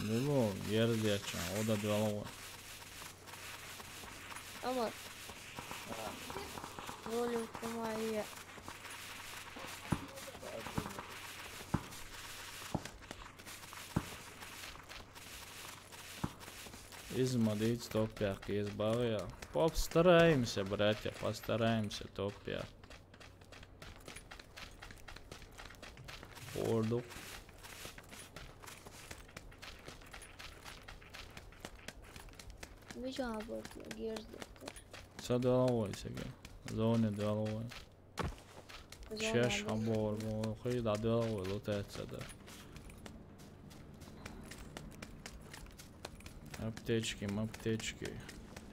Било ердяча ода двалова Ama. Rolü kumaya. измадить топ-5 избавия постараемся братья постараемся топ-5 Форду Bir cevap girdi. سدالوي سجل زوني دالوي شاش حبور مو خيد عدالوي لو تاتسدا аптечки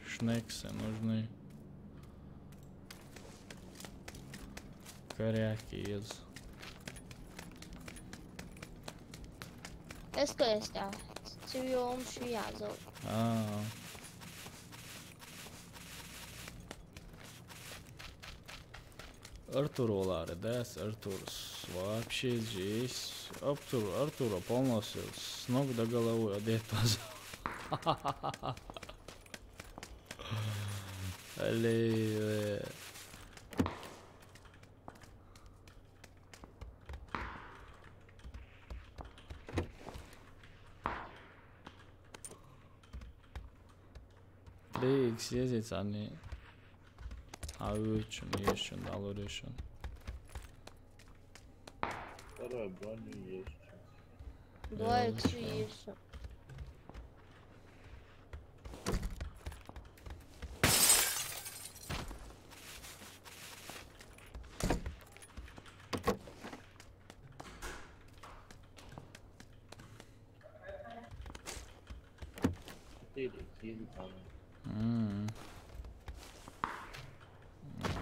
шнексы нужны коряки из Esta. Seviyorum şu yazı. Артур Оларе, да, Артурс. Вообще здесь Артура полностью с ног до головы одет позор. Алле. X ездить они. А вы еще долларишь. Второй броню есть. 2x есть.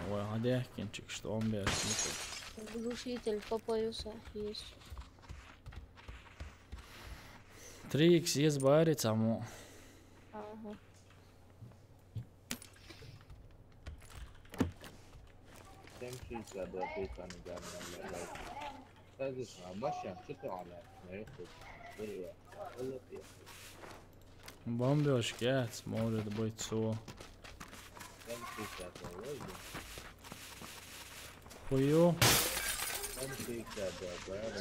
Ой, гадяхкинчик, что он без смысла. Глушитель по полюса есть. 3x есть барить само. Ага. Бомбёжки, может быть, so. Хую.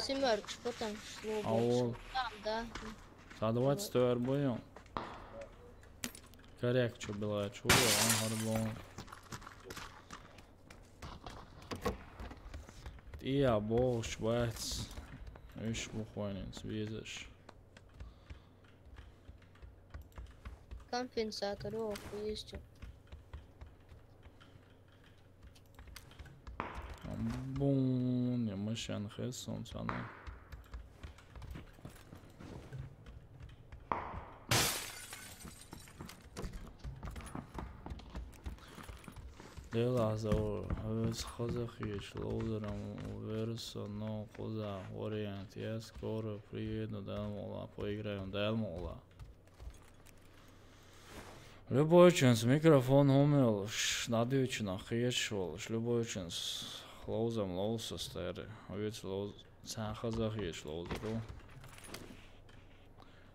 Семерка, что там шло Аол. больше? Там, да. 124 будем. Коряк, что было, чего, он горбом. И обол, швец. Ишь, бухонец, видишь. Компенсатор, есть. Бум, не мышьян хэсон, sana. Дела заур, авес хазахич, лоудерам, верса, но хоза, вариант, я скоро приеду домой, поиграем домой. Любой час микрофон умелш, надючно, хешволш, любой час лоузам лоуса старый, авес лоуз, сан хазахич лоудеру.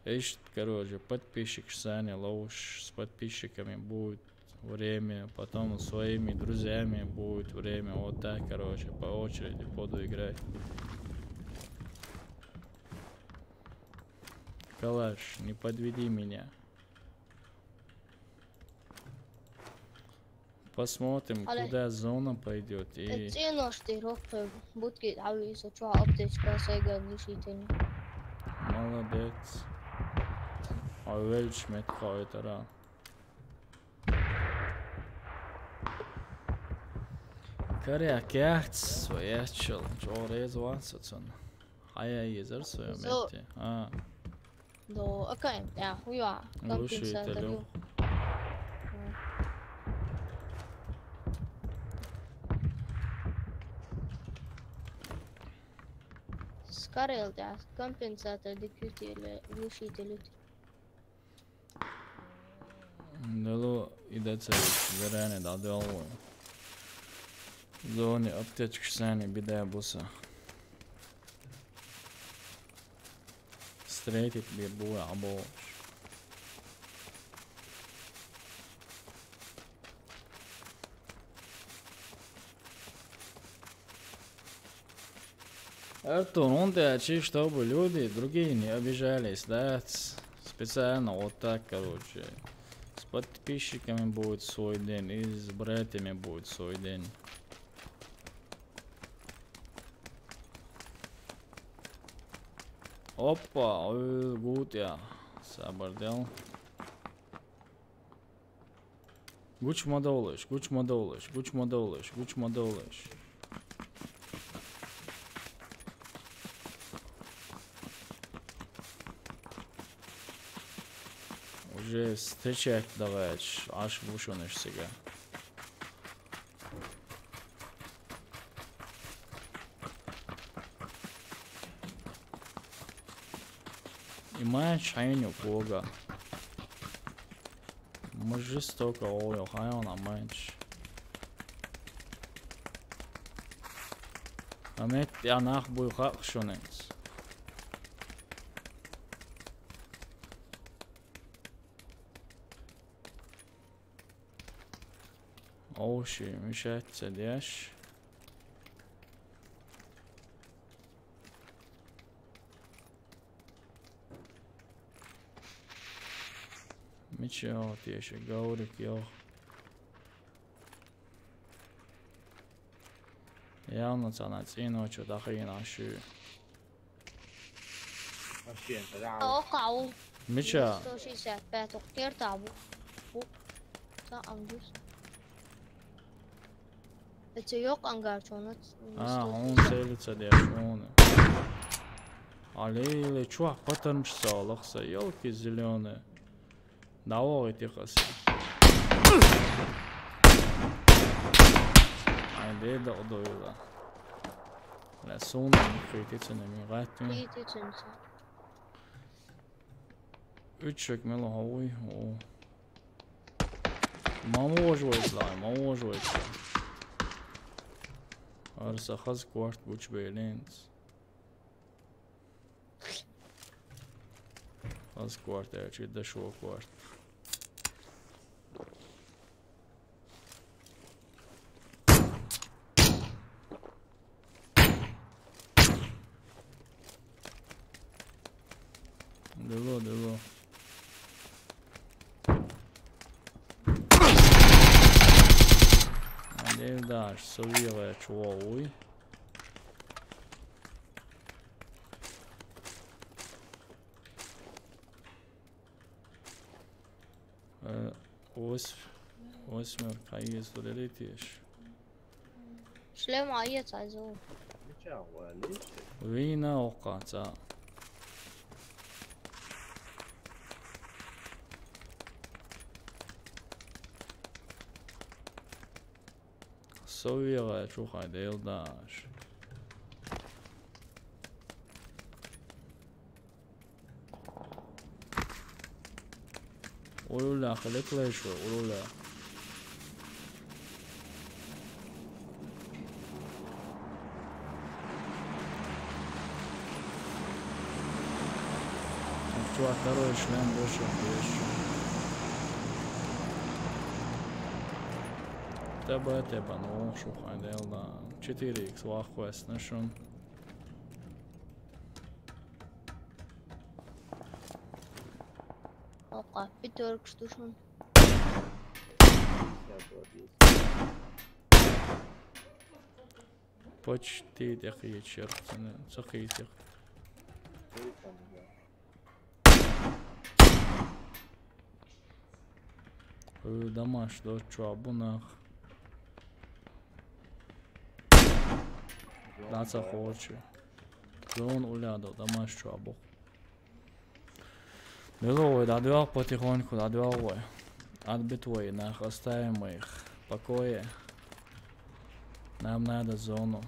Ищет, короче, подписчик Саня Лоуш, с подписчиками будет время, потом своими друзьями будет время, вот так, короче, по очереди буду играть. Калаш, не подведи меня. Посмотрим, куда зона пойдет и... Ценош ты ропы, будки ависа, что аптечка сайга глушитель. Молодец. Авельч метхайтера. Karjā kēhts vai ēšķil, čo reiz vācats un hajā iezar svoju meti. Do, okay, jā, jā, Глушителю. Kareltās kompensēta dikūtīli. Delo idece zerene da delo. Zoni aptečki seni bidē busa. Streitit bija būjā aboš. Это он тячи, чтобы люди другие не обижались, да? Специально вот так, короче. С подписчиками будет свой день, и с братьями будет свой день. Опа, gut, ja. Sabardel. Guč modoliš. Уже встречать давай, аж вушониш сега. И матч хайню кога. Може стока ойо хайо на матч. Амет я нах буй хак шонец. Oši, мешать сидишь. Ничего, тише, говорик, jo. Jaunacānā cīnoču dahīnāšu. Okau. Mičā. To šīs pēc okiertāvu. Tā angus. Это yok angarčonat. Он целится дешёно. Але чувак, потом что, лохса, елки зеленые. Давай тихо. Ай, да удоила. La zona kriititsen emiratmi. Kriititsen se. Ütsök meillä on hui. Mä voisin. Arsa has kwart buch belens. Has kwart ja chidda show kwart. Delo. Nevdaš savīlē čovuj. Osmer kā iesturēt tieši. Šlemā iecaizu. Vīna okācā. Savīlē čuhai Nevdaš. Ulula, خليك لي شوي ulula. Чувак, второй шлем больше еще. Тебя, ну, шухай делда. 4х вахвест нашон. Oqa, bir törküştüşün. Почти такие черты, сахитих. Домаш до чуабунах. Наца хоче. Зон улядов, домаш чуабух. Беловый, дадвал потихоньку, дадвал. Отбитвой, нах, оставим их в покое. Нам надо зону.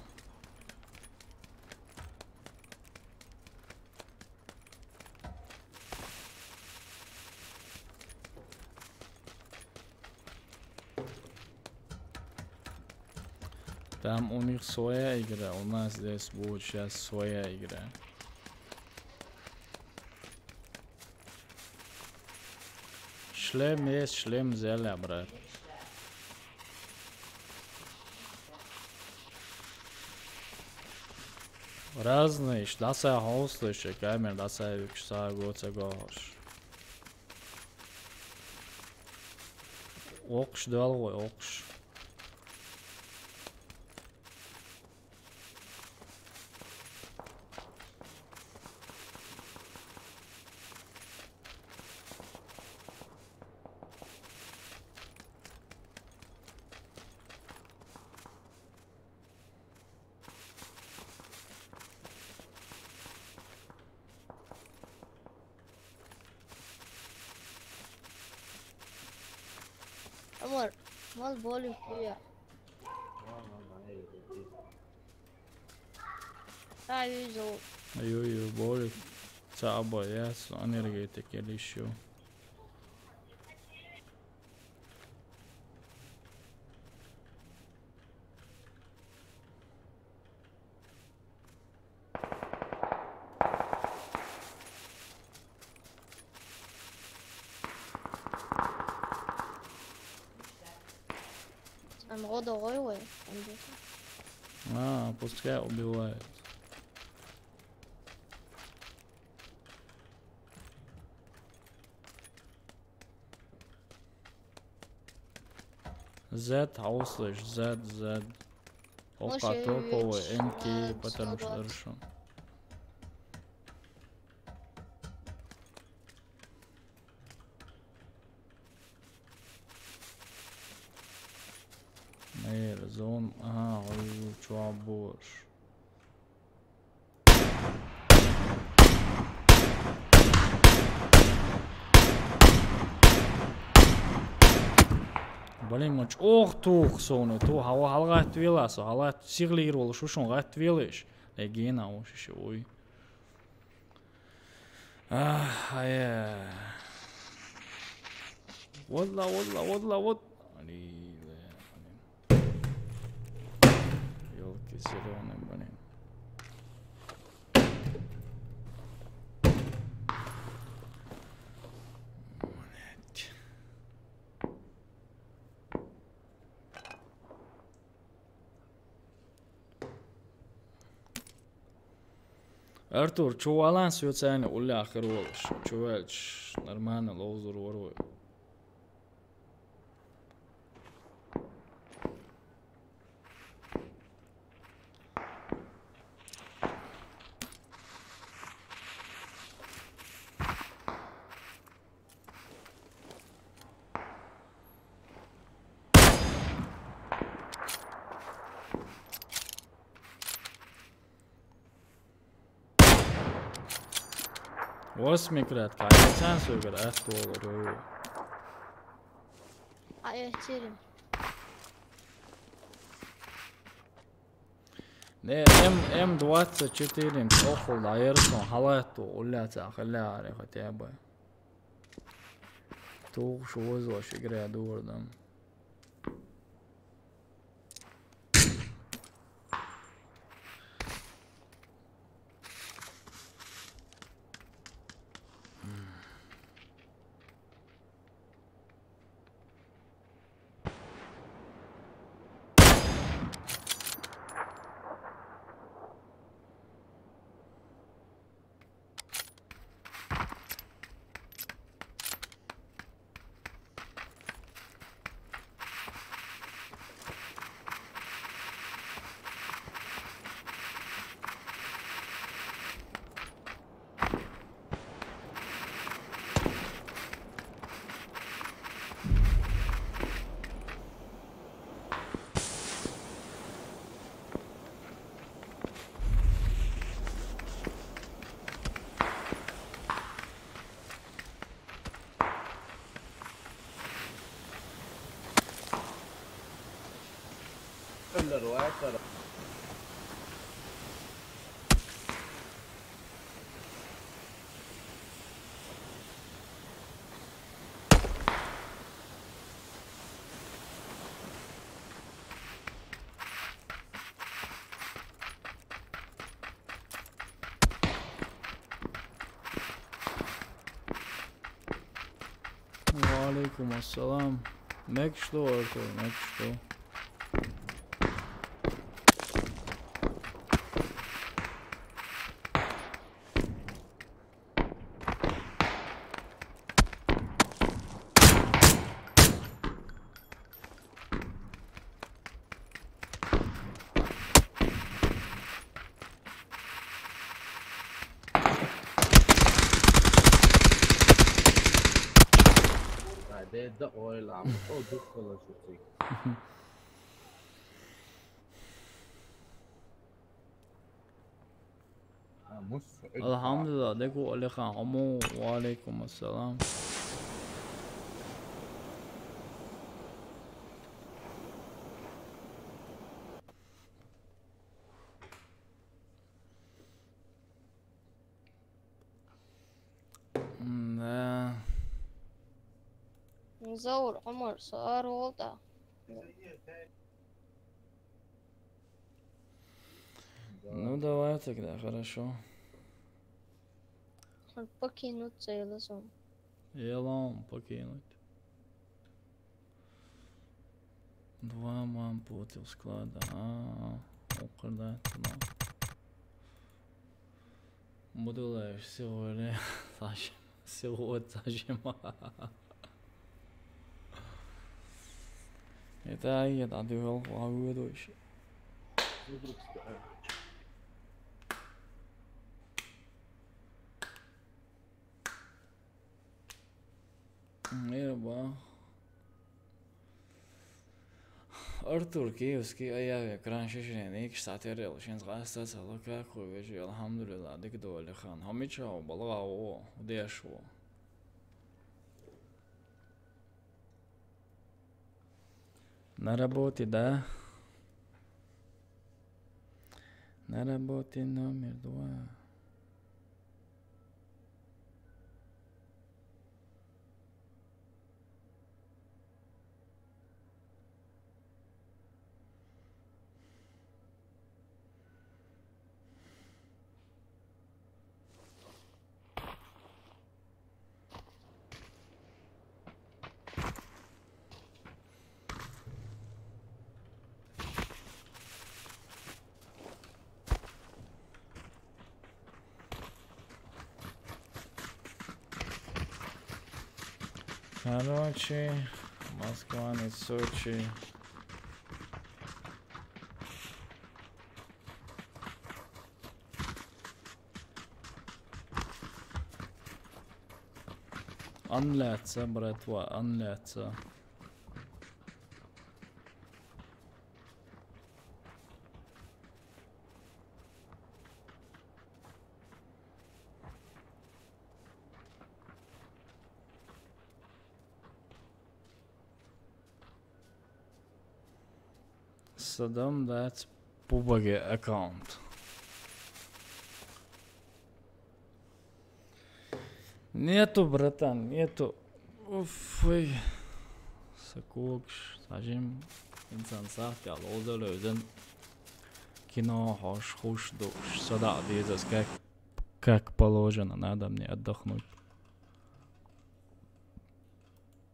Там у них своя игра, у нас здесь будет сейчас своя игра. Шлем есть, шлем взяли, брат. Разные, das er hausliche, gamer, das er yükseğe götse goş. Okuş dal koy, okuş. عمر مال بولي فيها تعالوا يزور Aju, boli. Cabo, jesu, energetik je lišio. I'm غدا غيوة Пускай убивает. Z, auslышь, Z. Ока топовый, МК, потому что хорошо. Зон, ага, ой, чё больше. Блин, мач, ох, тух, соны, тух, халгат веласа, халгат сиглигер болу, шушун гат велеш. Легена, ошише, ой. Ая. Вот. Елки зеленые, блин. Артур, чё аланс ёцайны улли ахыр болыш. Чё элч, нормально, лоузур воруй. Osmikrat, kā jau censu ir atpolu. احترم Ne, M24 تأخذ عيرتهم حالته ولا تأخلها على ختابة. تو شو وزو شجرة دور دم. الروايات ترى وعليكم السلام. Mek что, Артур, mek что? بعدين دقوا يلعبوا او دخلوا شو فيك. الحمد لله. دكو اللي خامو. وعليكم السلام. نزور عمر صار وضع. Ну давай тогда, хорошо. Покинуть целый зон. Елом покинуть. Два мам против склада. Укрда. Будулаешь сегодня. Сегодня зажима. Это я дадывал в души. Merhaba. Artur Kievski ayağı ekran şişireni 2 saat yarılı şens gasta salaka koyucu elhamdülillah dik dole khan hamicha balga o deşo На работе, да? На работе номер 2. Короче, Москва, не Сочи. Анляться, братва, анляться. Saddam, that's Pubage account. Нету, братан, нету. Уф, Sakoksh, Sajim, insan sahte al oldu özün. Кино хош душ. Сюда дизас, как положено, надо мне отдохнуть.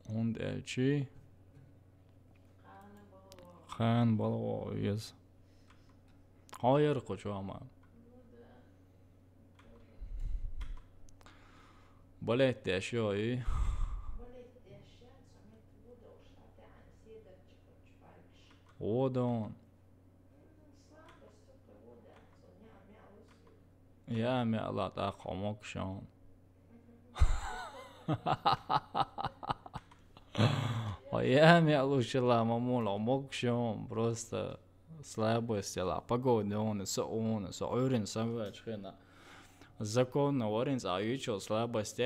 Und elçi. Khan balo yes. Hayır kocaman. Bolett yaşıyor. Odon. Ya mi Allah ta komok şan. Я мялушила мамула мокшом просто слабость ла погода он со орин самвач хена закон орин аючо слабость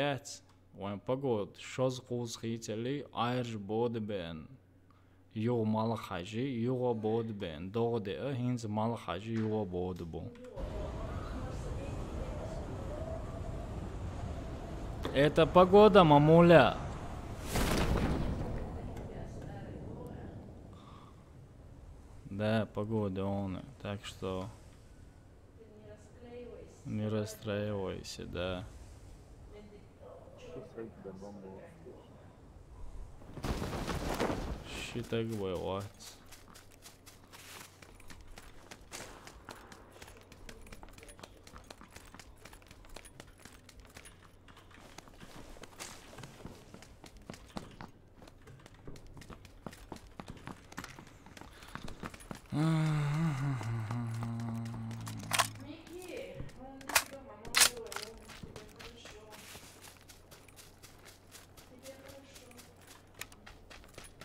он погод шоз куз хители айрж бодбен ё малхажи ё бодбен доде хинз малхажи ё бодбо это погода мамуля. Да, погода он, так что не расстраивайся, да. și tak bojovat.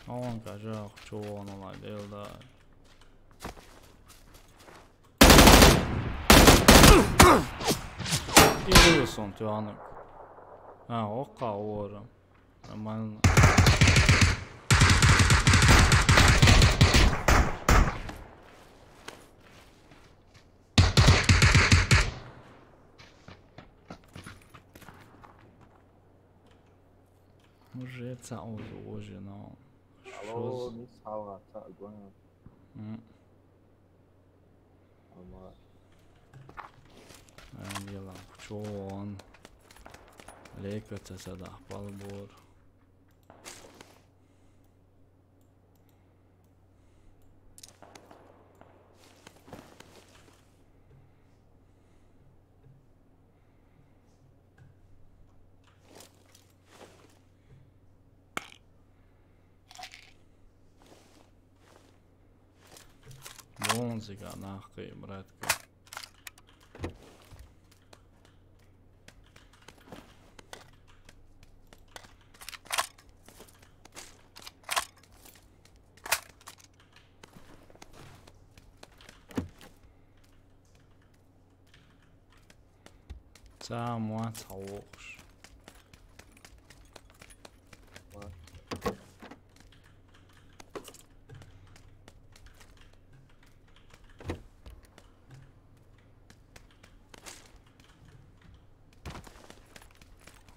Он кажа, что он надел, да. И вылез он, тюанок. Ока ора. Нормально. Уже цао уже, но. Алло, не сава, цао. Дела, что он лейкаться сюда, полбор. Бонзига нахуй, братка. Самое лучшее.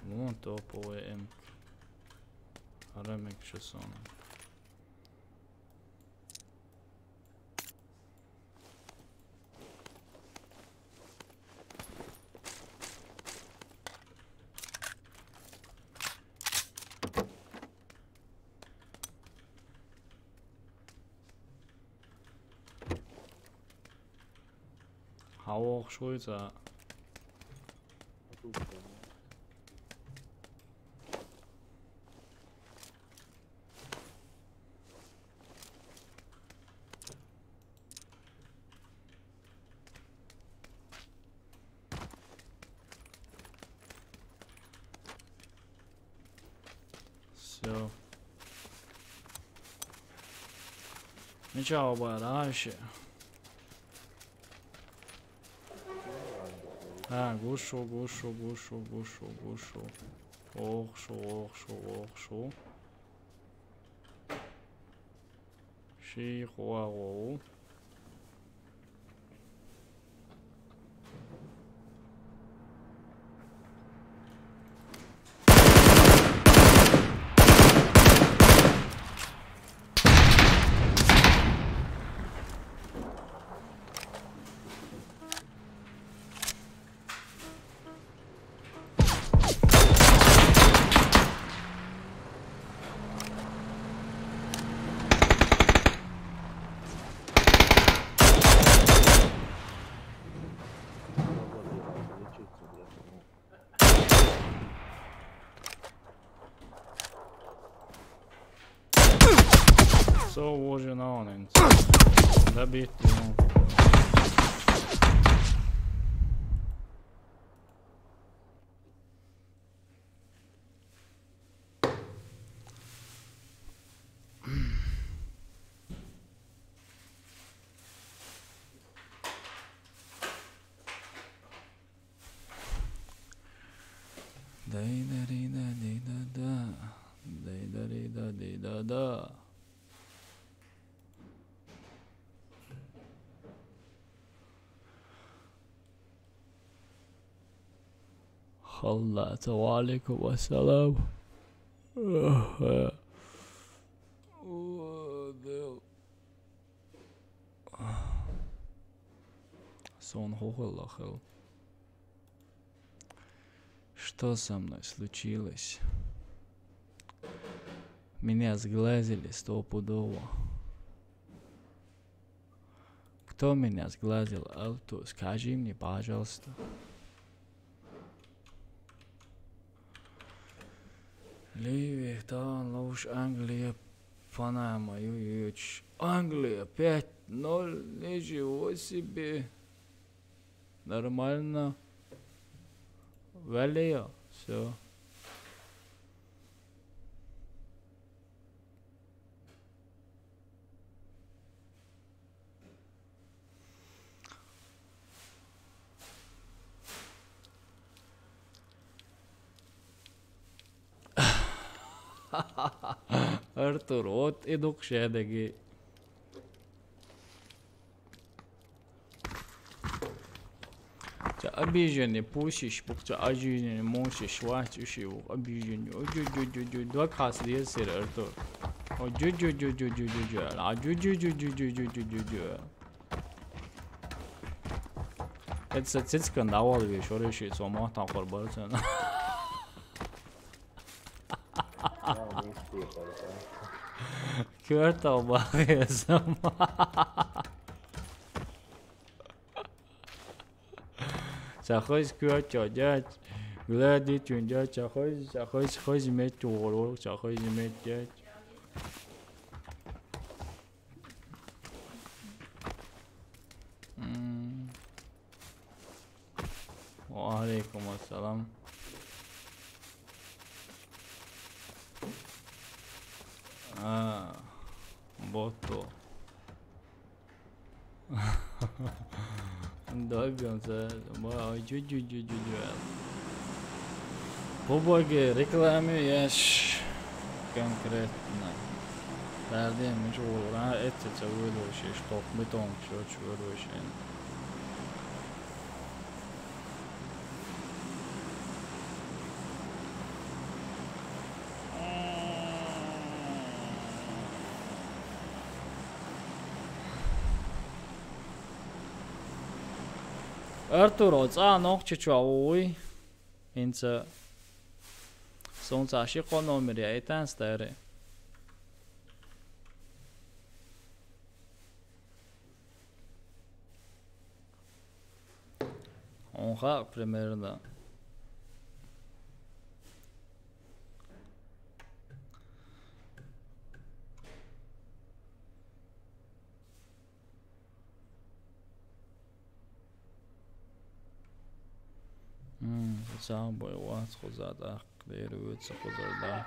Вон топовый М. Ремик 600. Hauch Schulter. Все. Ничего, дальше. Гушу. Охшу. Шихуаоу. So уже на он. Добить его. Да. خلعت وعليكم السلام. Сон хохолохал. Что со мной случилось? Меня сглазили стопудово. Кто меня сглазил, Алто? Скажи мне, пожалуйста. Ливия, Тан, Лауш, Англия, Панама, Ююч. Англия 5-0, ничего себе. Нормально. Валия, все. Артур, вот и дух шедеги. Обиженный пушишь, букча обиженный мощишь, вачуши, обиженный. Ой, два касс есть, Артур. Ой, это цицка навал вещь, решит, сама там корбался. Кёртал бахезам. Чахойс кёртал дядь. Глади тюндя чахойс мет уору, чахойс мет дядь. Алейкум ассалам. Бото. Добьемся. Побоги рекламируешь конкретно. Далее мы же это выдуши, что мы там что выдуши. Артуро, цанох чичауи. Инца сонцаши номери айтан старый. Он как примерно. Сам бой вас хозада, клеруется хозада.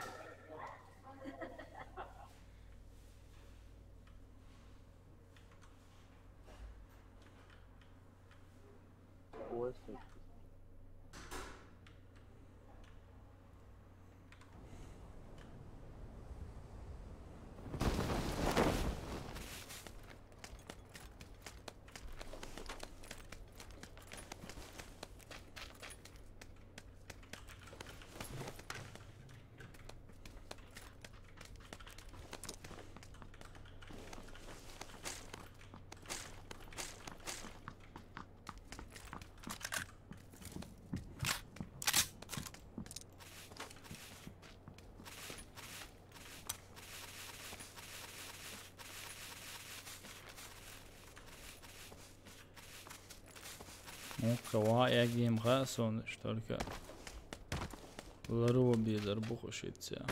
Кого я гейм хасон, что только лароби зарбухушится.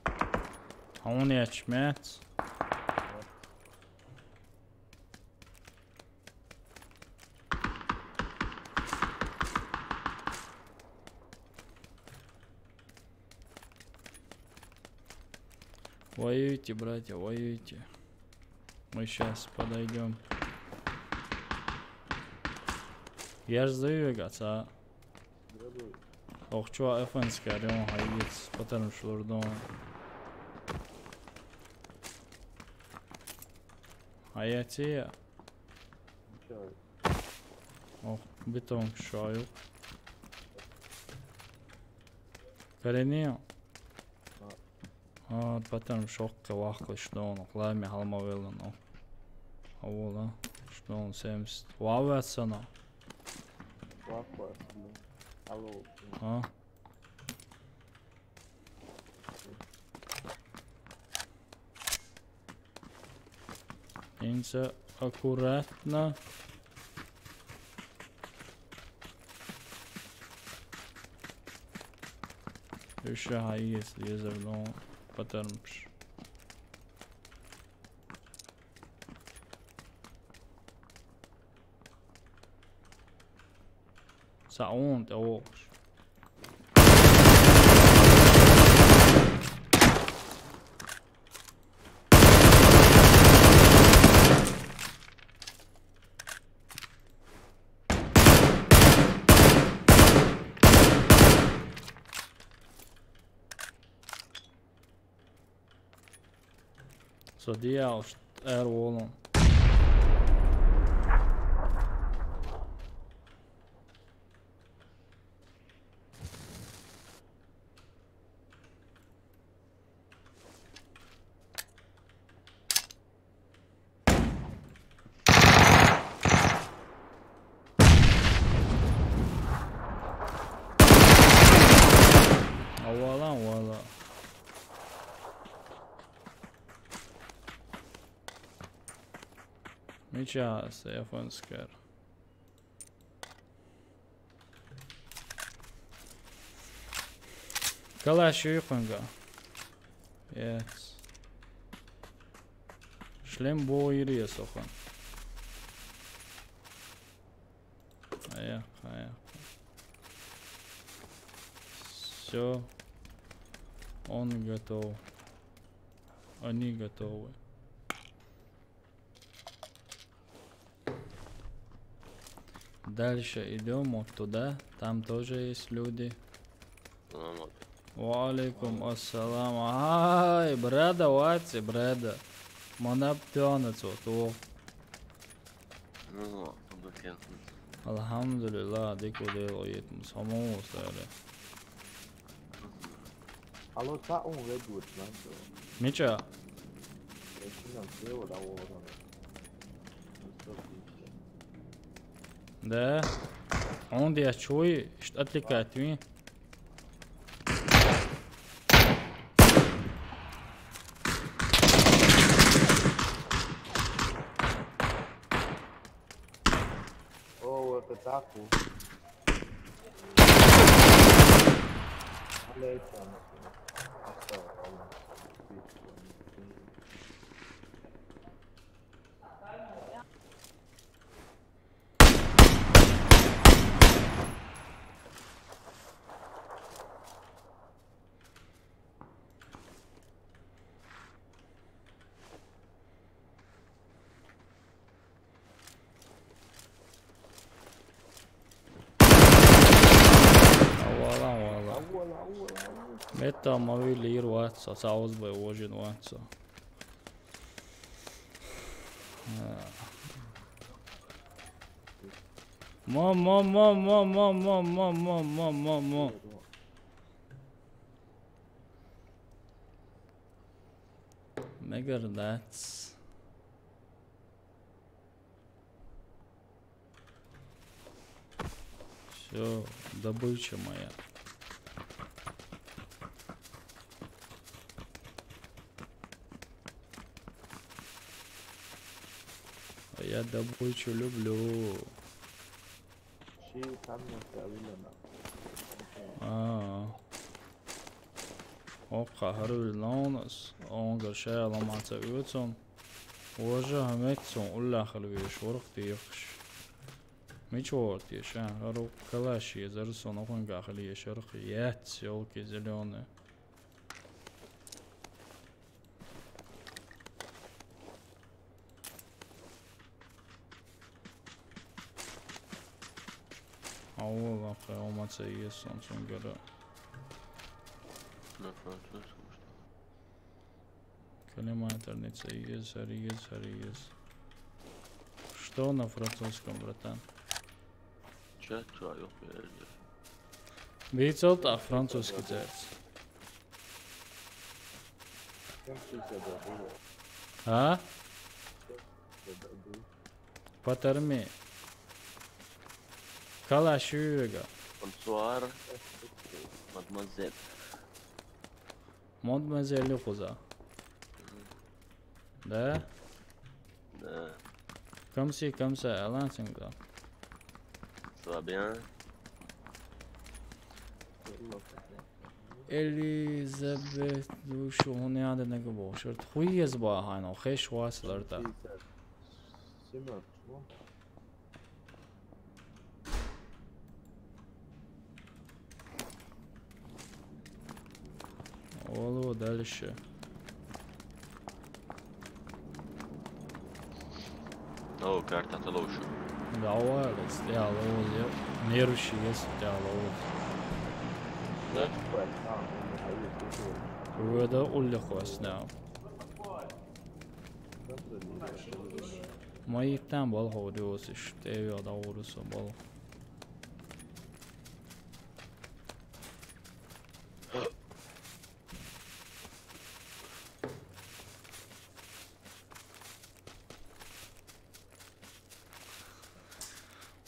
А он я чмет. Воюйте, братья, воюйте. Мы сейчас подойдем. Я же двигаться. Ох, чё, эфенская, рём, хайдец, потому что лордон. А я те. Ох, бетон шаю. Коренео. Потом шокка вахлы, что он клами халмовелно. والله شلون سمست وعوات سنة واقوى اسمه الو ها انسى аккуратно еще есть лезер но потерпишь ساعون اوش Så de er Ålund. Valla. Nečas, jag önskar. Kalash yuqunga. Yes. Shlem boyri soxan. Aya. Все. Он готов. Они готовы. Дальше идем вот туда. Там тоже есть люди. Валейкум ассалам. Ай, бреда, ватси, бреда. Мана птянец вот. Alhamdulillah, diku delo yetmiş. Hamamız öyle. Alô, tá redwood, né? Miça. Да. Он я чую, что отвлекает меня. О, это таку. Это мой лир ватса, саус бы очень ватса. Мам. Megardaц. Все, добыча моя. Я добычу люблю. قهر لونس اونجر شاي لما تقوتهم وجه متسون ولا خلويش ورق يخش ميشورت يا شان هرو كلاشي زرسون اخون قاخلي شرقيات يولكي زليونه والله قوما تسيس سامسونج قرا كلمة интернет سيس هريز Что на французском, братан? Че, чё, Бейцот, а французский церц. А? Pas terminé. Kala 20. Bonsoir. Mademoiselle. Mademoiselle Rosa. Да? Да. Comme ci, comme ça, Alain Singla. Ça va bien? Elizabeth شو هون عندنا قبو شرط خوي زبا هاي نو خيش واصل تا والله дальше О, карта лучше. دعوة استعلو نيرشي استعلو Да? وهذا قول لي خواس نعم ما يتم بالهو دوسش تيجي أدورس بال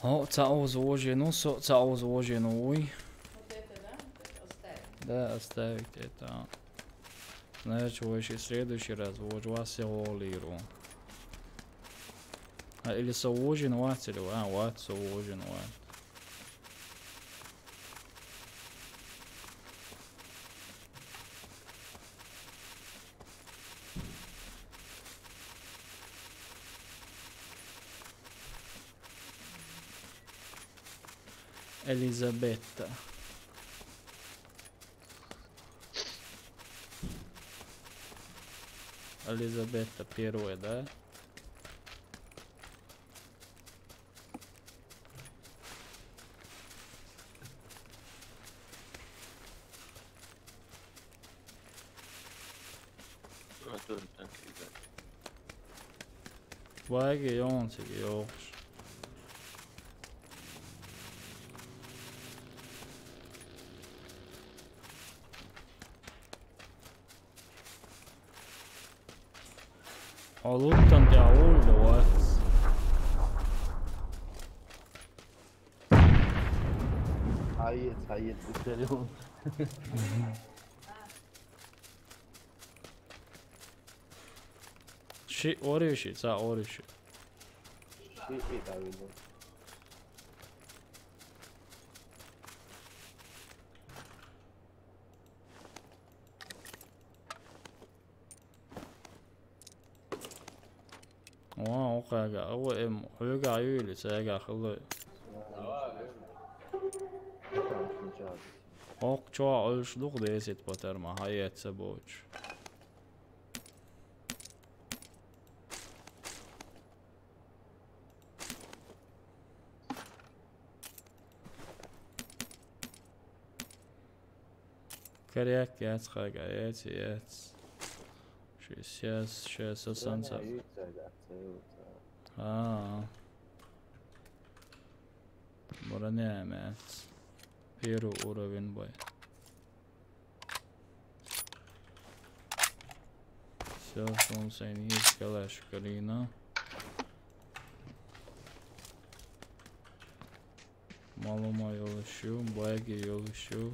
О, цао зложено, цао зложено, ой. Вот это, да? Вот это оставим. Да, оставить это. Знаешь, чего еще в следующий раз вот вас лиру. А или соложен вас или вот соложен вас. Elizabetta. Elizabetta первая, да? Твои он себе. Aluttan det olloa. Hayır bitirelim. Şey oraya şey, sağ oraya şey. İyi David. Wow, okaga, awo huyga ayuli saga khulu. Ok çoğa ölçlük deset batarma hayat saboç. Karyak yat khaga yat. Сейчас солнце. Бороняем. Первый уровень бой. Все, солнце есть калаш Карина. Малыма yoluşu, Bayagi yoluşu.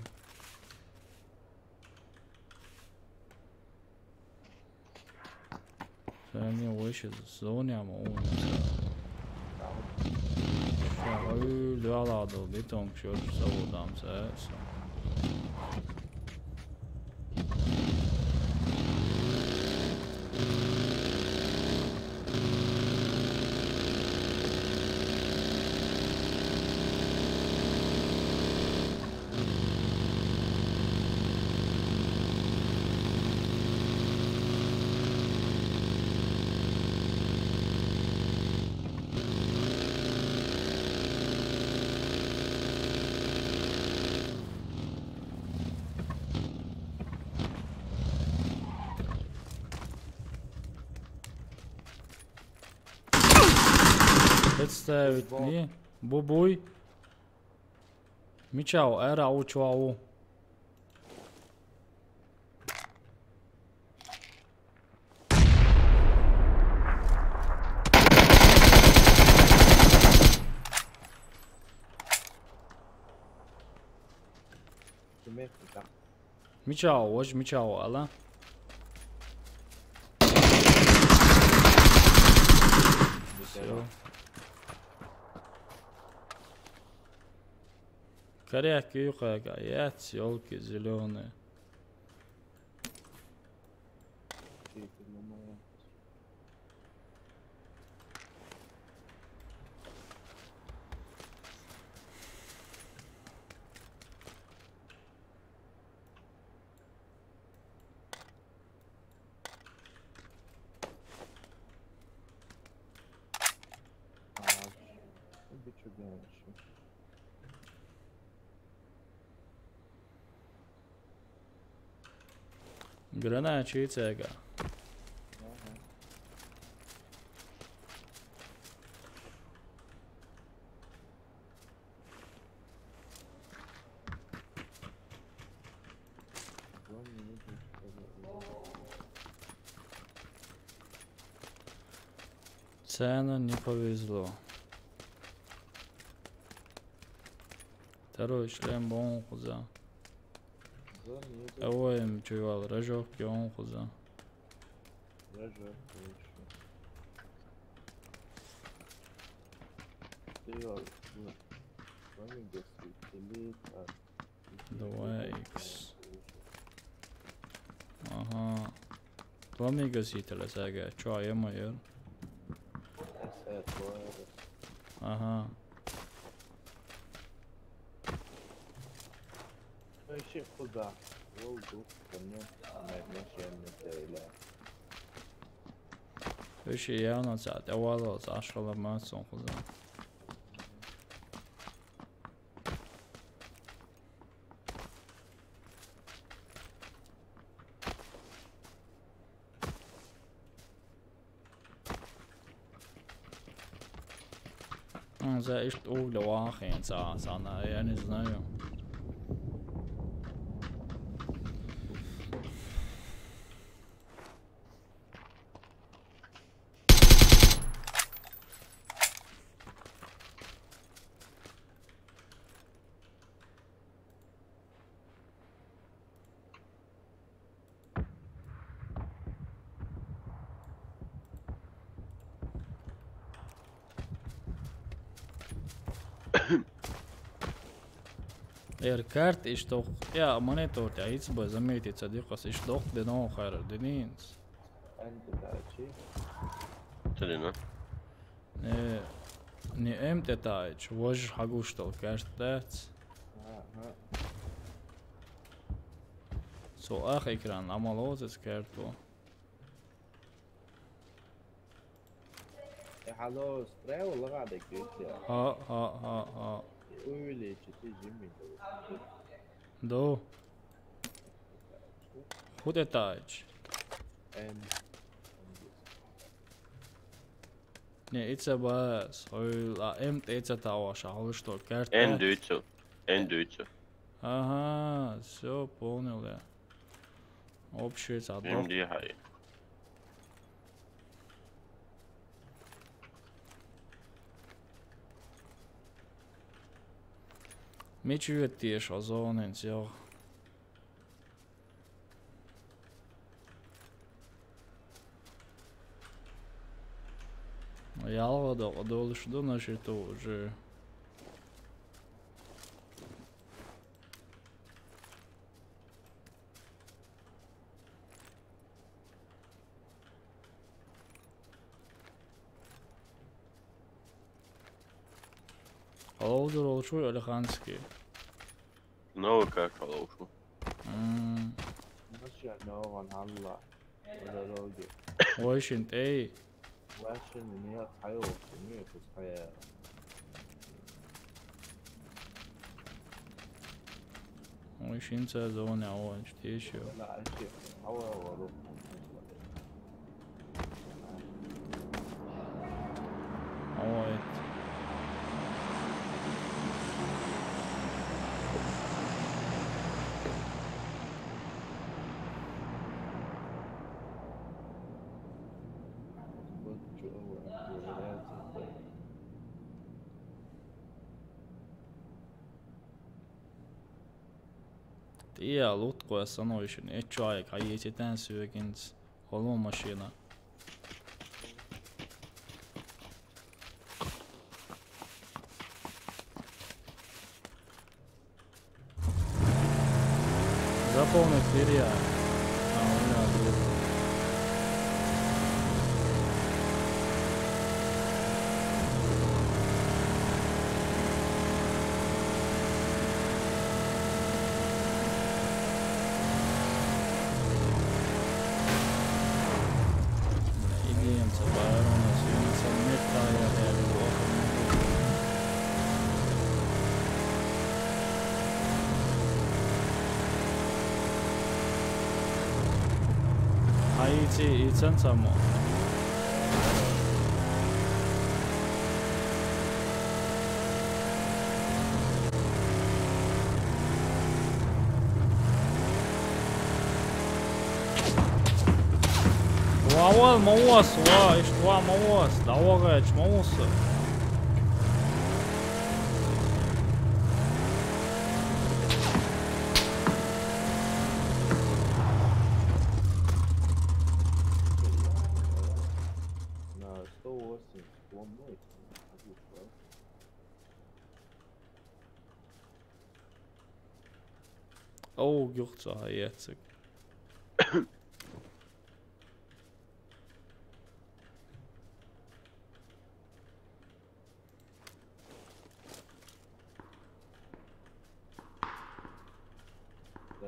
Sen ne işe zona mı o? Ya öyle aladı bir ton şöyle savudam ses. Представить не бубуй. Мичао, эра учуау. Michał, hoje Michał, ala. Всё. Коряки юхага, яйца, ёлки зеленые. Granate cega. Цена не повезло. Второй шлем бон хуза. Овоем чувал, рожовки он хуза. Давай X. Ага. Пломига ситала сага. Чё, я майор. Ага. Işık kuda. Oldu. Bunu Amerika'nın Вещи явно цат. Овало зашла масон хуза. За ишт угля вахин цана, я не знаю. Карт и что? Я монитор я иц бы заметить садикас и что де но хайр денинс. Тэлина. Не эмтетач, вож хагу что карт дац. Со ах экран амалозец карту. Hello, spray ولا قاعدة كده؟ ها ويلي تجي دو خود تاج Не, это бас. Ой, это того, что карта. N2. Ага, все понял я. Общий задок. MD high. Меч ветишь, а зоны все. Я думал, что на счету уже. Холодер олшу или ханский? No как холошу. ماشي نوعا هلا ولا روجي واش انت اي واش ان هي حيوة كمية حياة واش انت زوني عوان شتيشو لا شيء هوا وروح عوان Tija lutkoja sanoisin, et aika jätetään syökins holmaskina. Запомни Фирия. I centrum. Wow, موس وا اشتوا موس دواغج موس На 108 ломной. او جوخت هياتك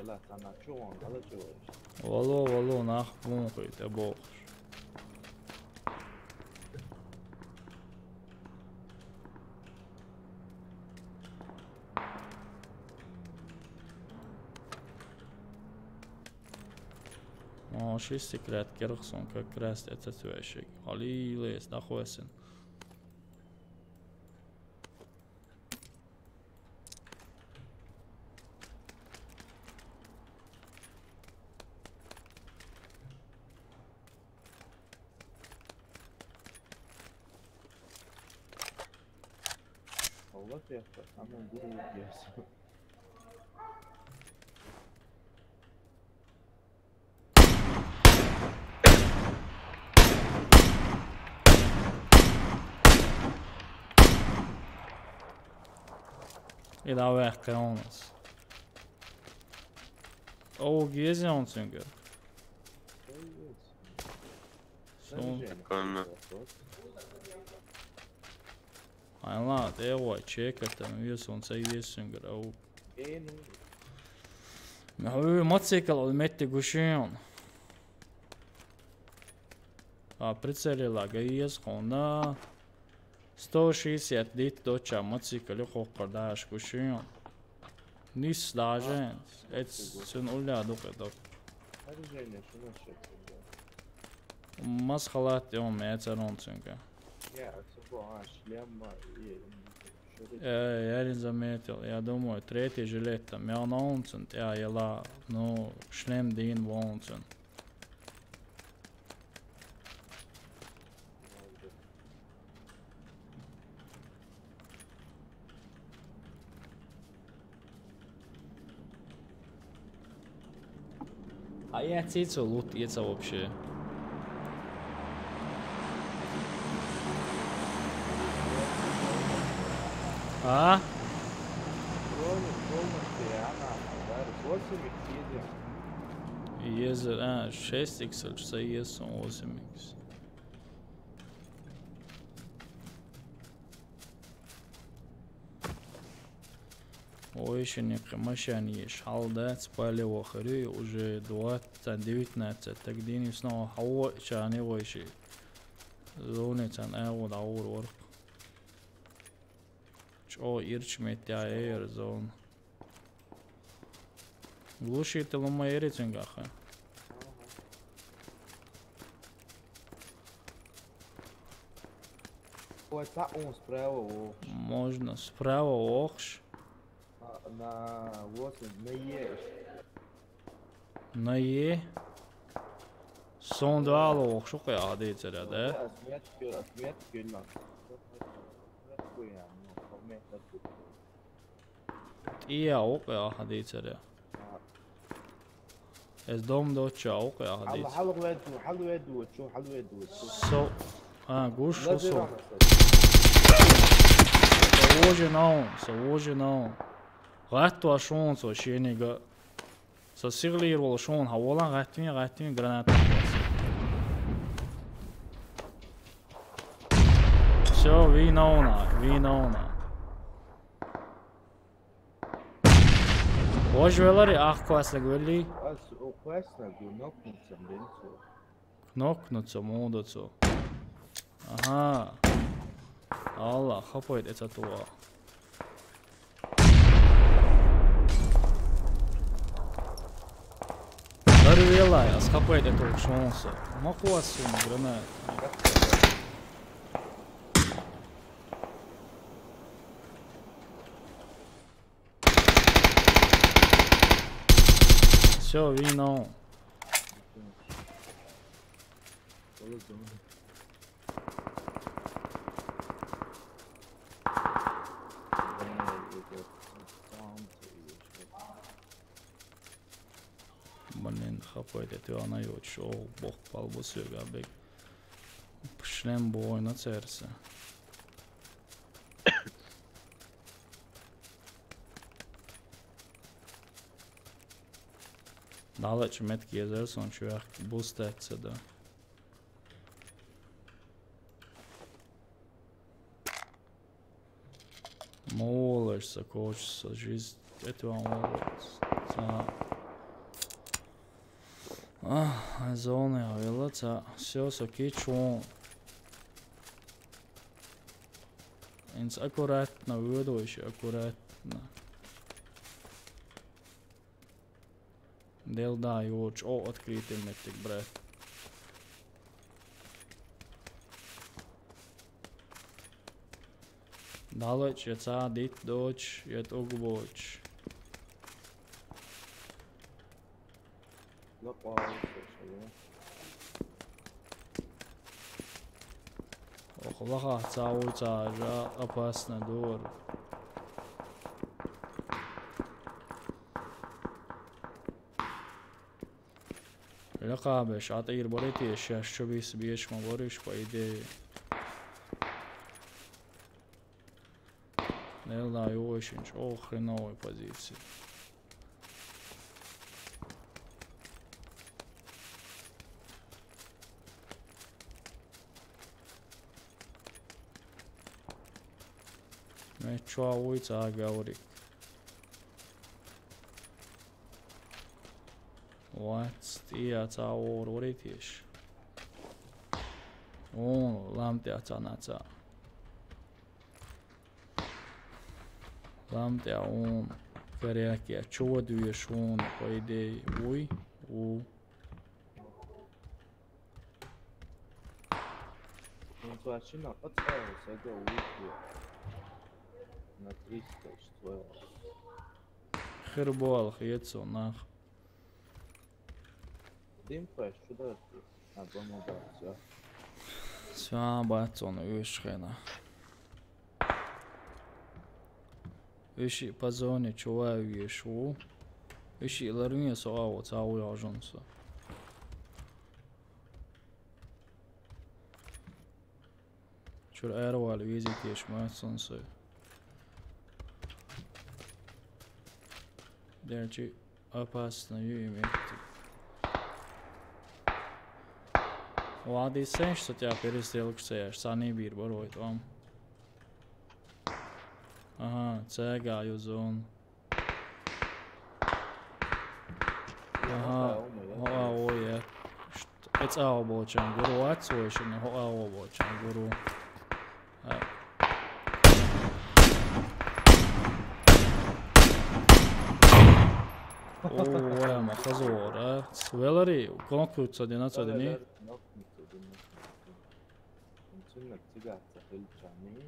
لا انا شو على شو والله ناخ بونقي تبوخ šis sekret kerks un ka krēst ecetvēšīgi. Alīlies, dahoesin. Allah yapar, ama gurur diyorsun. I dag verkar honest. Geziyorsun çünkü. Son. Aynen, det var checkat den Wilson säger synger och. Men har ju motorcykel och mätte gushon. Прицелила гаиз хона 160 dit dočā motocikļu hokardāšu kušīn. Nis dāžēns. Sun uļā dukedok. Maz halāti on mēca runcunga. Я не заметил. Я думаю, третий жилет там я на унцен, я ела, ну, шлем дин в унцен. А я цицу лут яйца вообще. А? Езер, 6x или 6 8x. Ой, еще не машине шалдать спали в охре уже 19, так день снова хау чане войши. Зоны цан вот аур. О, ирчмет я зон. Глушитель у моей рейтингаха. Можно справа охш. На 8, на Е. На Е. Son dual охш qo'yadi ichirada. Iya o'qiyadi ichirada. Es dom doća oka ja حلو hadis. حلو يدو حلو يدو شو حلو يدو شو So, guš لا oso. زيرو Sa vože na on. Rättua šon so šeniga. Sa siglir šon havolan rättin granata. So, vi na ona. Vože velari ahko asla gulli. بس وكويسنا جو نوكن سمرينسو Knoknuco, mudoco. Aha. Allah, hapojt eca tuo. Dari vielai, as hapojt etu šonso. Ma kuosu granat. Все, vino. Manin hapojt etu anajot šo bohpal busjega beg. Šlem boj na cerse. Dalece metki jezerson ću ja bustet se da. Molers sa koč sa žiz etu vam molers. Zone ja vilaca, sve sa kičvom. Ins akkuratna udoiši, akkuratna. Del da joč, otkritim metik bret. Daleć je ca dit doć, jet ogboć. لا باوس Ohlaha ca uca, ža opasna dur. Lakabeš, atīr borīties, ja šo visu bieši man borīšu pa ideju. Neldā jošiņš, hrenovai pozīcija. Mēs čo uicā gauri. Vats iecā oru borīties. Un lamtjā canācā. Lamtjā un karjākie čodvieš un pa ideju ui, Ну, точно, подставился, это уйти. На 300 стоило. Хербол, хиецо, нах. Димпаш, сюда ты. А, дома, да, все. Svā bacona ušhena. Uši pazoni čuvaju ješu. Uši larunje so avo cavu jažonsa. Čur aerovali vizitieš māconsai. Derči opasna jumekti. Vādīs senš satjā peristilkuksējuši, sanībā ir barojot vam. Aha, cēgāju zonu. Aha, hoa oje. Pēc āobočām guru atsojušana, hoa āobočām guru. Ojama, hazora. Vēl arī konkurts один отсадini. Insomma, cigazza felciani.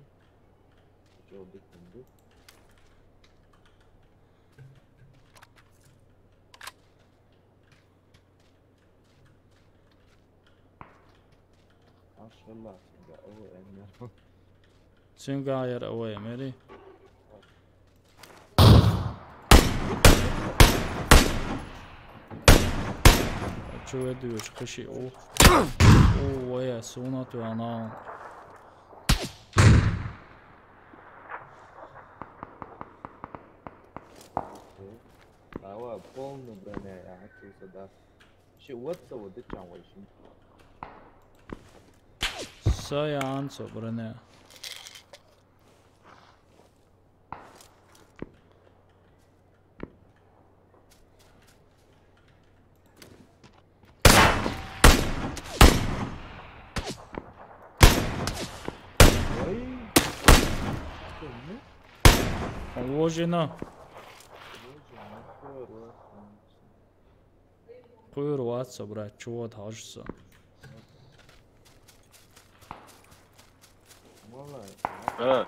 Facevo beccando. Maşallah, ya o emir. Sungāja ar OMR. ведуешь кыши. О, я суна tu она. Давай полный броня, я хочу сюда. Вообще, вот вот ты чам вообще. Saya answer brane. Ложина. Quyur 왔어, брат. Чего тащишься? А.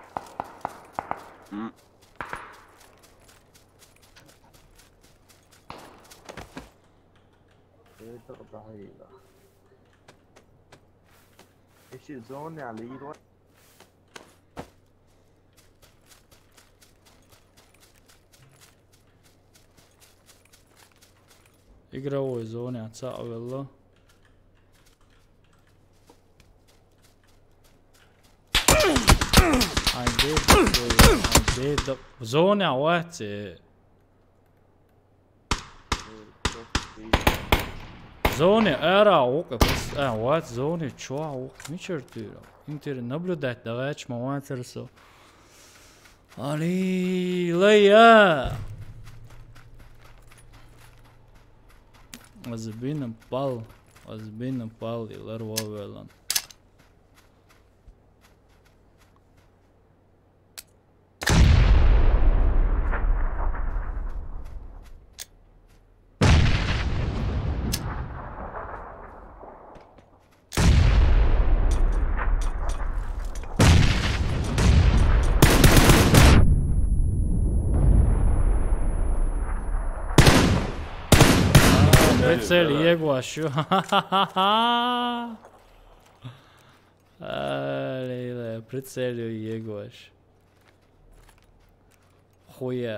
Это ضحية. ايش زوني على الايد Игровой зоне отца Авелла. I did. Zone what? Zone era اوقف بس what zone شو اوقف مشرتيرا انت наблюдать давай чмаватерсо Ali Leia Azbinam pal ilar wavelan Прицель егошу. Прицелю егош. Хуя,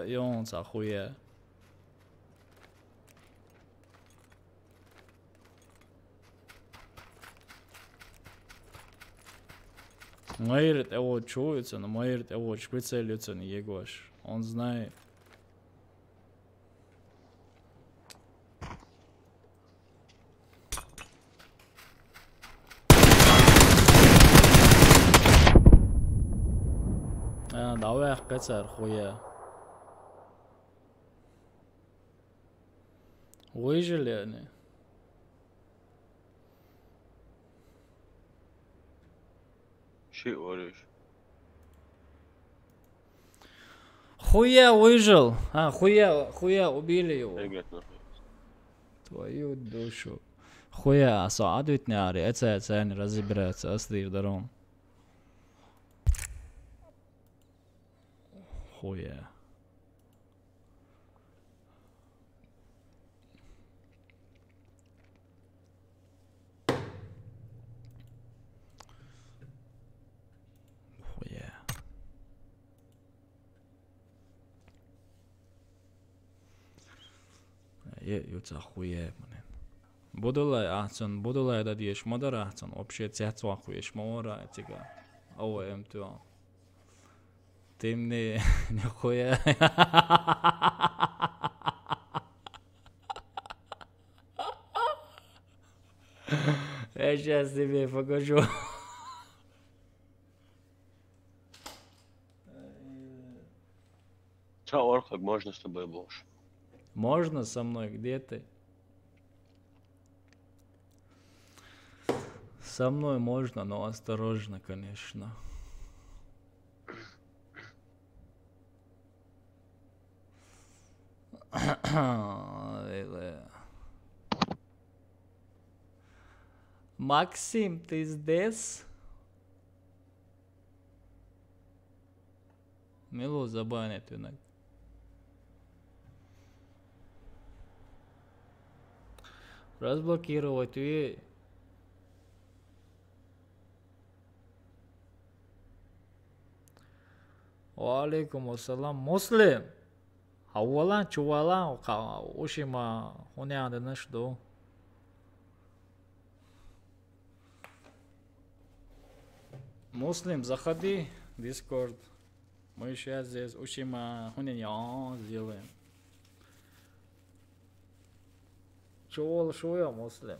용사 хуя. Майрит его чуется, но Майрит его прицелится не егош. Он знает. давай قصر خويا ويجل يعني شيء وريش خويا выжил خويا убили его твою душу خويا ساعدتني على اتساني разобраться اصلي даром خويا يوتا خويا بدولا احسن بدولا دا ديش مدار احسن вообще تحت خويش مورا تيجا او ام تو تمني نخويا я сейчас тебе покажу Чё, Орхак, можно с тобой больше? Можно со мной? Где ты? Со мной можно, но осторожно, конечно. Максим, ты здесь? Мило забанит иногда. Разблокировать и... Алейкум ассалам. Муслим. Авалан, чувалан, ушима, хуняда нашду. Муслим, заходи в Discord. Мы сейчас здесь учим хуниньян сделаем. Шо я, Муслим?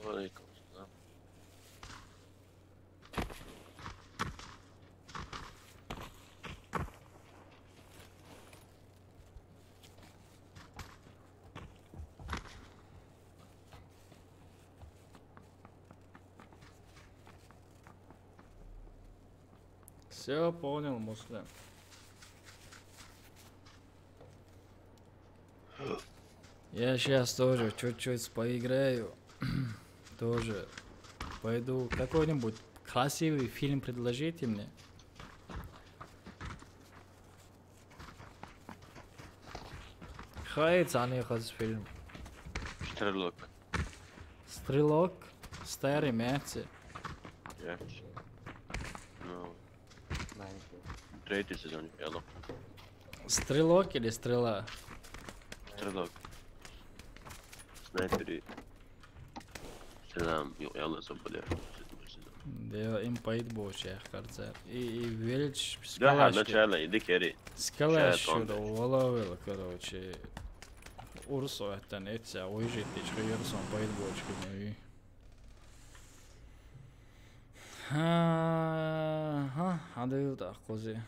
Алейкум салам. Все понял, Муслим. Я сейчас тоже чуть-чуть поиграю. Тоже пойду. Какой-нибудь красивый фильм предложите мне. Хай цанихас фильм. Стрелок. Стрелок. Старый мяце. Ja. Ну. Третий сезон, яла. Стрелок или стрела? Стрелок. Снайпери. Selam. Yok yalan sabır. Да, им поит больше, кажется. И велич Да, скалаш. начало, иди кери. Скалаш, Шаят он. что воловел, короче. Урсо это не это, уезжает, что Ерсон поит больше. Ага, адаю так, кози.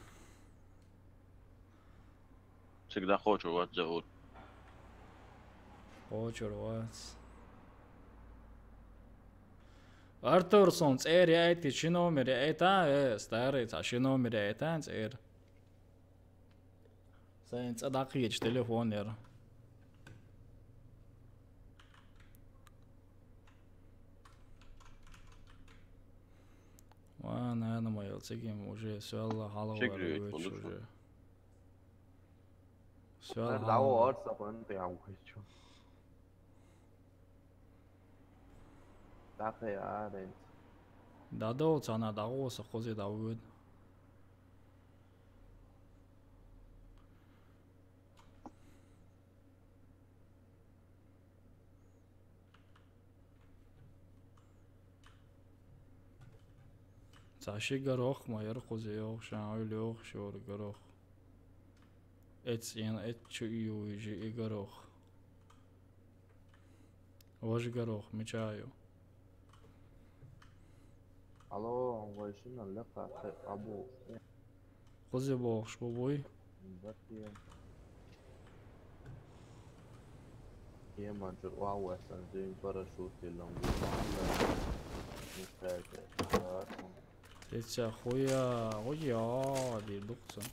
Всегда хочу вас зовут. Хочешь вас. Артурсон, цери айти, чиномери, это, старый, а чиномери, это, цер. Сайн цадакич телефонер. Наверное, мой цигим уже все Аллах Чекрюет, уже. он Все Дау орса панты амхичу. Так я рент. Дадо цана дао сахози дауд. Цаши горох майер кози ох шауль ох шор горох. Эцен эчу южи и горох. Вож горох мечаю. Алло, вайшина лека абу. Кози бог шбой. Батия. Я манчур вау эсан зин парашют илам. Эця хуя, оя, ди дукцан.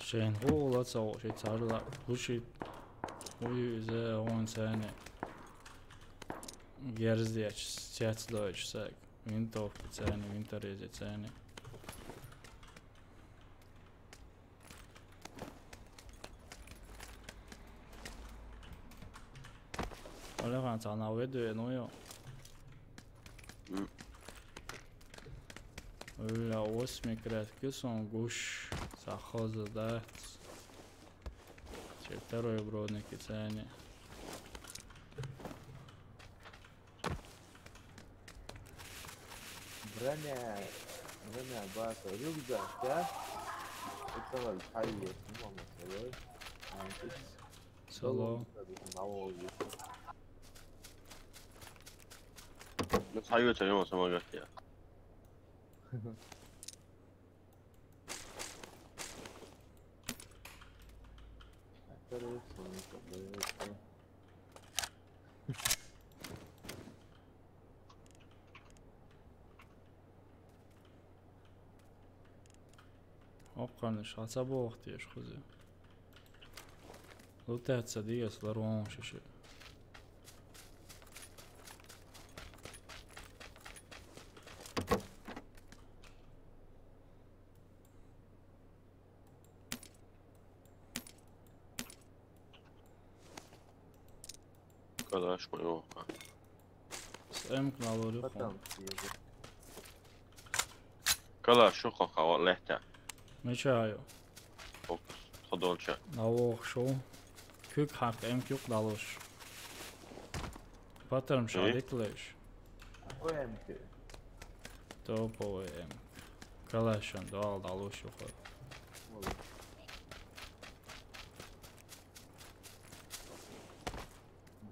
Шен хола цао ши царла пуши ой зе он сане герздяч цяц дойч сак винтовки цены винторези цены олеган цана ведуе ноё Ля осмикрат кюсон гуш сахоза дат. Второй бродный кицане. Броня баса рюкзак, да? Это вот хайе, мама своей. Соло. Ну, 사유가 전혀 samagatiya. Опканеш, ацабо вахтиеш хузи. Лутаца диес ларон шиши. Kalash mı yok. Em knalori Batam xon. diye. Kalash yok kaka lehte. Meçayo. Fokus. Xodolça. Navoq şo. Kök hak em kök daloş. Patarım şadetleş. O MK. Topo em. Kalaşan doğal daloş yok.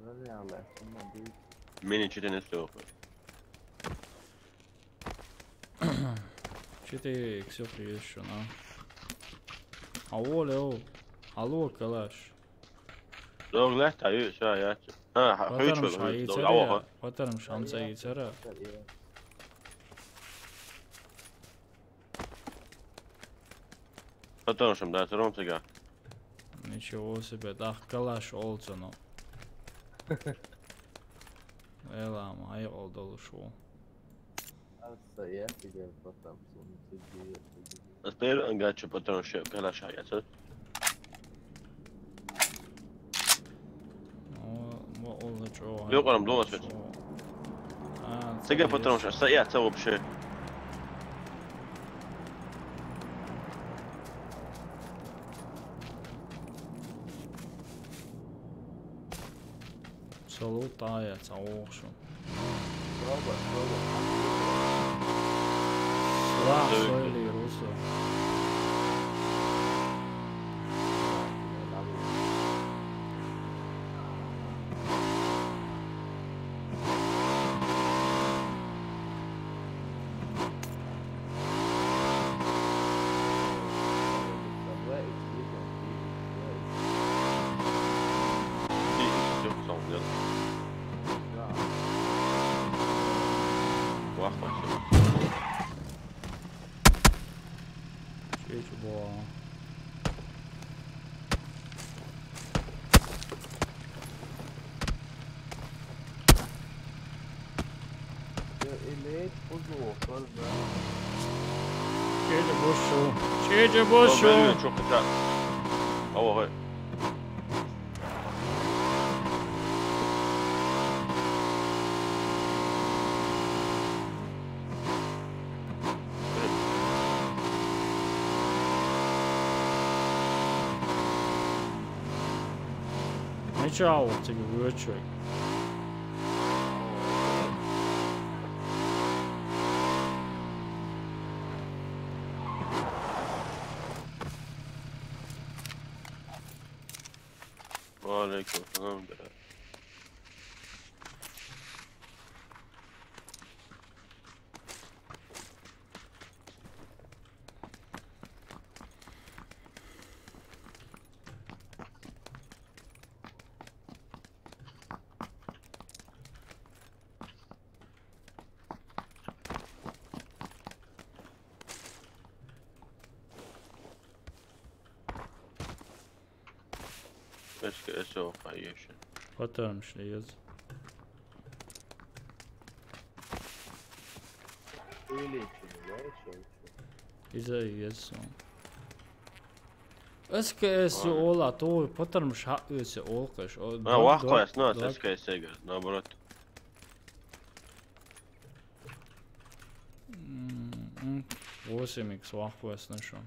Böyle yerler. Bundan değil. Mini çitin üstü yok. Çete eksik yeşon ha. Avo leo. Alo kalaş. Dog lehte yu şayet. Ha, Patarım hiç yok. şayı Dog içeri. ava. Patarım şamsa içeri. Patanışım da sıram sıga. Nичего себе, да, калаш olsun o. Elam, ay oldu şu. Arsa ya. Gidelim batam. Sonu çizgiye. Astayır angaçı patanışı kalaş şayet. O oldu şu. Yok oğlum, dolaşıyor. Sıga patanışı. Sayat savı bir şey. Salut ajac augšu. Slāp soilī rusu. Yok savunacağız. Vah başlıyor. Čeću boa. Ele uzun. Čeću bošu. Čeću Yok bošu. benim çok kısa. Hava hay. Nečau, cik vöčuj. Aleyküm selam. Eski eso hayyeşin. Patarmış liez. Öyle içinde ya. Şey. İzējies. Es, ka es Olā to patarmış haqqısı olqaş. Ha vah koyas nāc eski esega. Naoborot. Osimīgs vahkojas nešo.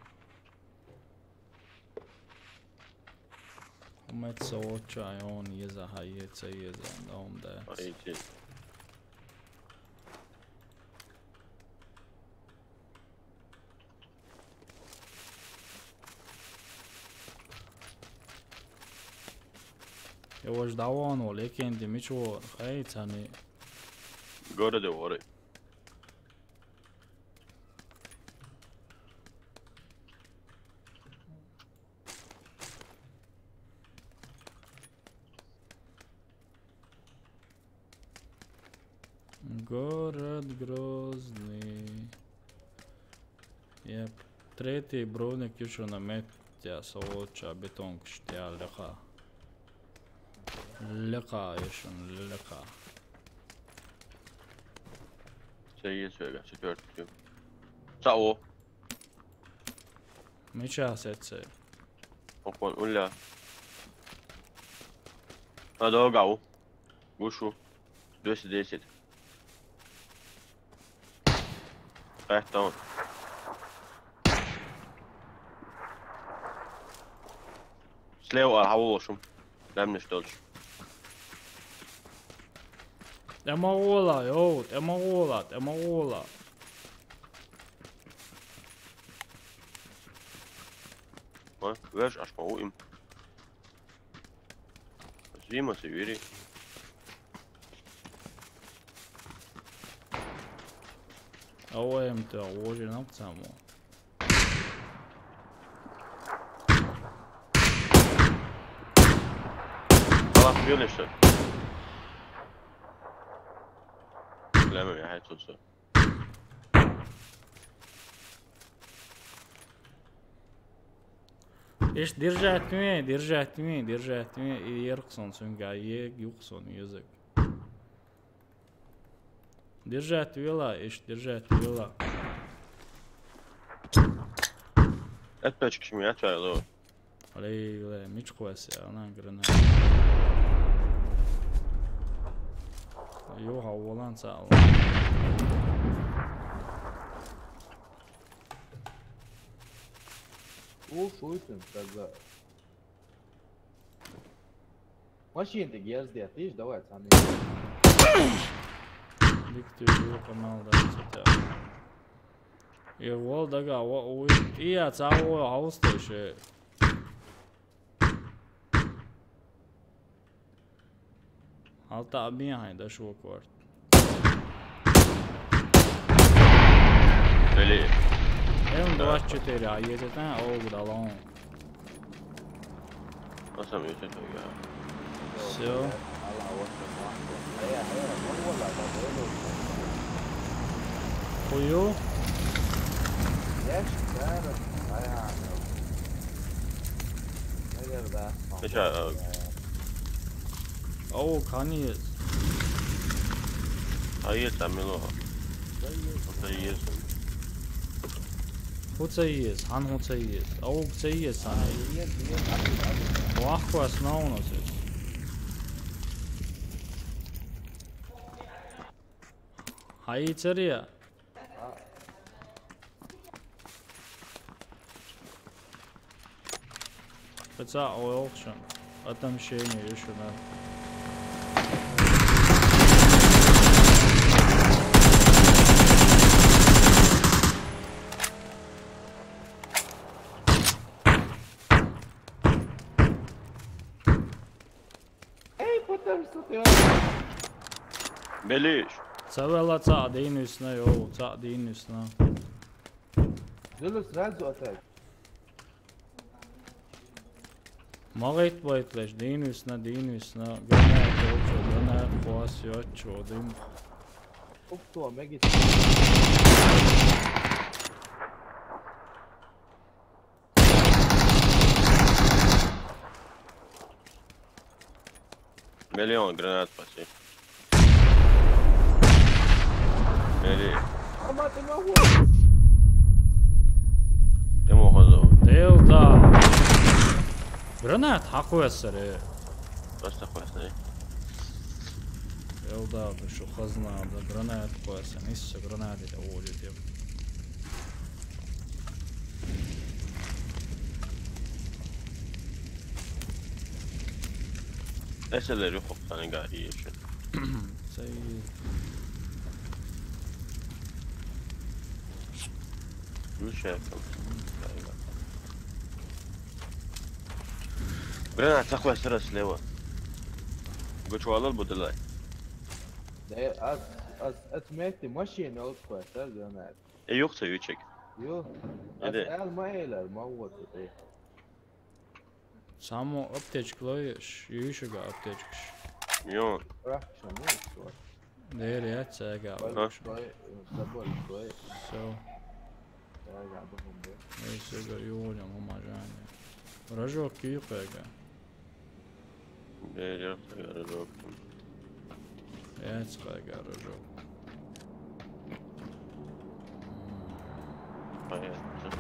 Metsa očā, on iezaha iece iezēn, omdē. Hayyeşin. Još davano, lekendi, mičo, hejcani. Gore de vore. Город Грозный. Jep, tretji brūvnieki jušu na metjās očā betonkštjā lekā. Lekā jušun, lekā. Şey söyle, çıkartıyorum. Sağ ol. Mičā secē. Okon ulla. Ha doğru gav. وشو 210 رايح داون سليو هووشم لم نشتغلش Темагола, йоу, темагола, темагола. Веш аж моим. Зима севери. Ауэм тэ ожи напцамо. Hala birleşti. Bilemem ya hiç olsa. Иш держать мне, и ерксон сунга, юксон язык. Держать вела, держать вела. Et pöçk şimdi ya çaylı o. Алей, мич хуася, она грана. Йо хаволан сал. Шуйтен, тогда. Машин-то герздет, видишь, давай, сами. Диктую канал, да, цвета. И вол, дага, и я цаво хаустейше. Alta behind the show court. Böyle. Hem 24, а едет на Огдалон. Nasıl bir şey ya? Все. Хую? Mesela О, конец. hayır sen melo. Hayır. Хуцаиес, хан хуцаиес. О, хуцаиес, хан. Ваху основно здесь. Хайцерия. Это аукшн. Отомщение еще надо. Beliş. Цавела цадин üstüne yo, цадин üstüne. Зелю сразу атак. Магайт байтлаш, din üstüne. Gönert yolcu, gönert kuas yolcu, din. Uktu, megit. Миллион гранат спаси. Бели. Ама ты могу. Ему хозо. Делда. Гранат хакуэсэре. Просто хвастай. Делда, şu хазна, да гранат kuэсэн. Иссе гранат это оли деп. Eserleri yok tane gari yaşıyor. Say Bir şey yapalım. Granat takva sırası leva. Göçüvalar budulay. Да, отметьте машину откуда, гранат. Yoksa yüçek. Yo. Hadi. Al mailer, mavot. Само аптечкалаш, юшага аптечкаш. Milyon. Bırak şunu. Değer ya çaga. Забор твой. Все. Я думаю. Neyse görüyorum amacane. Rajok kıyıkaya. Değil yoksa yarı yok. Ya çaga rajok. Hayatta.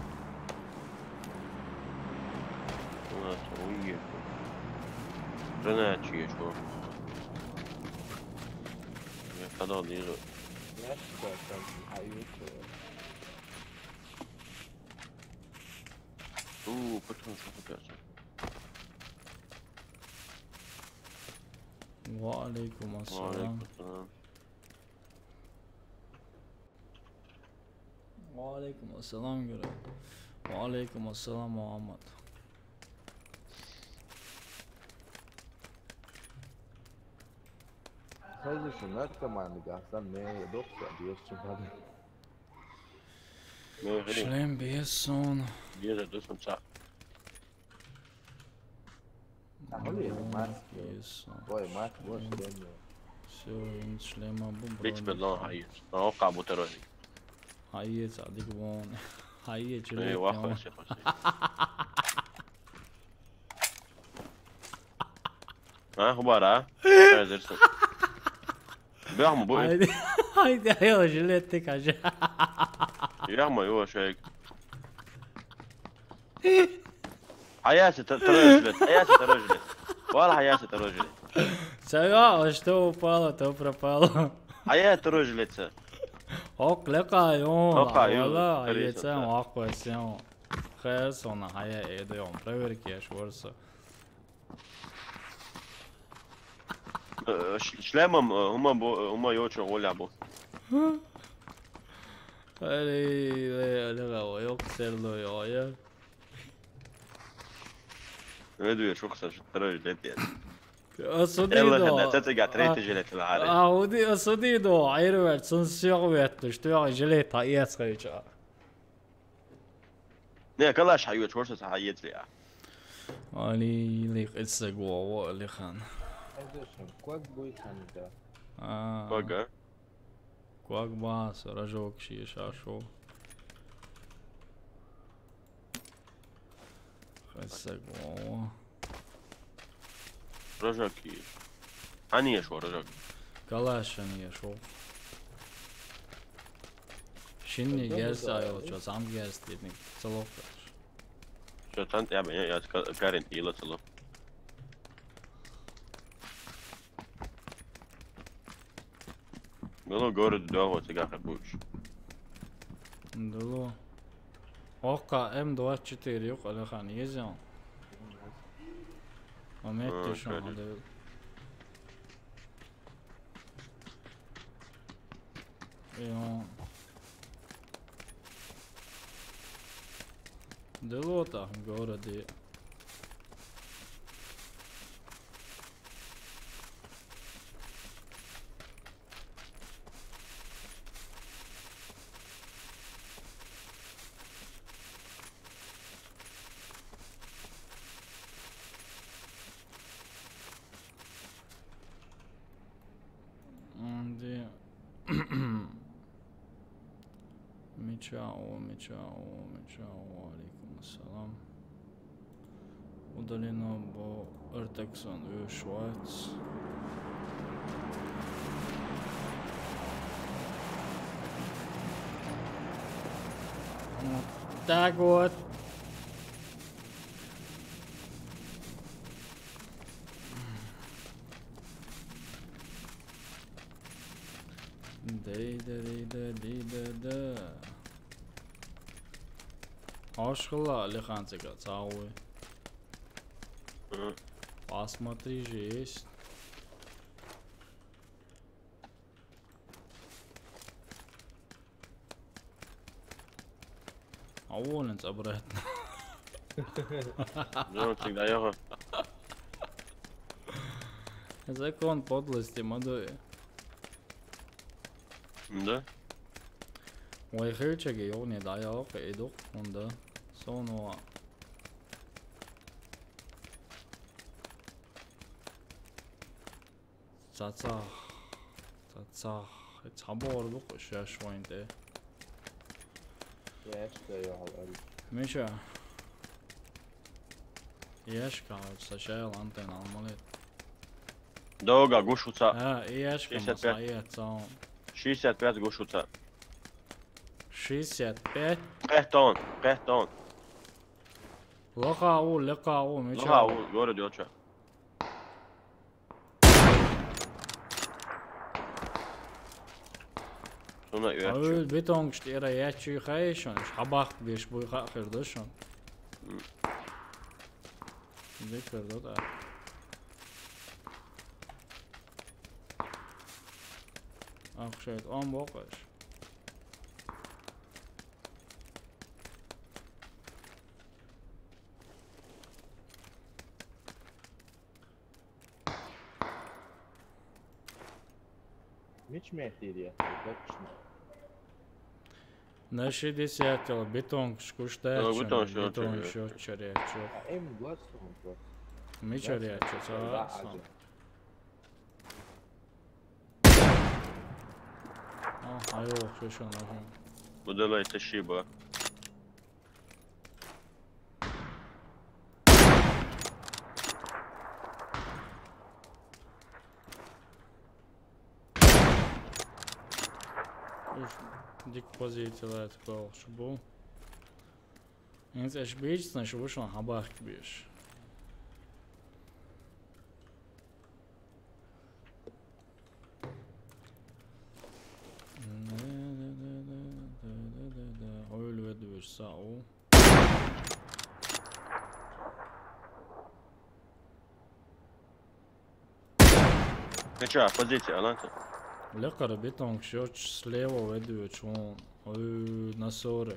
У нас уехал. Гранат еще. صدا دقيقة. يشكى كان حيوته. كنت نشوفك يا أخي. وعليكم السلام. وعليكم السلام. وعليكم السلام قريب. وعليكم السلام محمد. Sadece şunlar zamanı gahsen ne doksa diyorsun hadi. شلون بيسون؟ جيزة دوسم صح. Hadi mask. بيسون. Boy mask boş demiyor. شو شلون ما بيتش بمبرون؟ بالله هاي. أوقع بوتروني. هاي تعديك بون. هاي إيه شلون؟ واخر شيء خشي. ها خبارة؟ هذا بيعمل بوي. هايدي ايوه جليتك عشان يعمل يوه شيك. حياتي ترجلت حياتي ترجلت والله حياتي ترجلت. Сега, što upalo, to propalo. حياتي ترجلت. Ok, leka jon, Leka jon, wala, kar je je sad, cem da. ovako je sem. Hesona, haje, edo jon, preverki je švorsa. شلامهم هما يوتشو ولعبوا. Ali, lega, yok serlo ya. ادوية شو خسر ترجلت يعني. Asudido. يلا هلا تتقع تريد تجلت العالم. Ahudi, asudido, ayırvet, son siyahvet, işte jilet, hayat sayıca. نه كلاش حيوت شورس حيت لي. Ali, lik, etse go, ali khan. Kardeşim kuak boy kanıda. بقى. Kuak bas, rajok şi şaşo. Etse go. رجاك كيف. عني شو رجاك. Kalaşan ya şo. Şimdi gelse ayol, ço sam gelse dedik. Saloklar. شو تنت يعني يا كارين تيلا تلو. قالوا جورد دوه تقع خبوش. Dolo. Oka M24 yok ali khan yezan. Ahmet şu şöyle. anda. Yo. Dolo ta gorodi. Мечао, алейкум ассалам. Удалено по Ertekson Ö Schweiz. Так вот. Да. Ашхла Алеханцега цауи. Посмотри же есть. Оволен обратно. Ну, всегда его. Закон подлости, мадой. Да? Ой, херчеги, его не дай, а иду, он да. Сону. Цаца. Цабор бухуш я швайнде. Yaşka ya hal. Миша. Яшка, сашайл антен алмалет. Долго гушуца. Яшка, 65. масаят сам. 65 гушуца. 65. Пехтон. لقاو ميشا. لقاو جورد يوتشا. Sonra üyətçi. Öl beton işte era yetçi xayşan. Habaq beş boy xaqırdı şan. Zikirdi da. Akşayt 10 boqaş. Miç mehtiriye. Naši desēteli beton škuštē. beton šķirot, Beton jā. šķirot. Em glasam. Mič arī atšķirts. Ajo, šešan lažim. Budalay taşıba. Dik pozīcijā kalšu bū. Viens es bīdžs, nešu vušan habāk bieši. Öyle ve sağ ol. Nečā, pozīcija, Alanta. Lekara beton šķirts slievo vedojuč un na sore.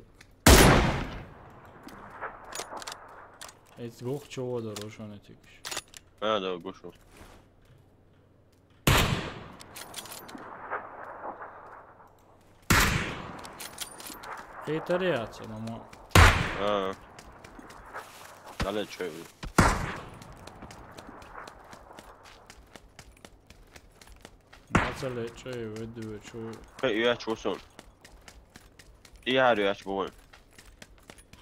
Ec guh čoda rošo netikš. Da, gušu. Eit arī atcenamā. Dalej čevi. Nācelē čeju vedojuču. Üyətçi olsun. İyi her üyətçi bu oyun.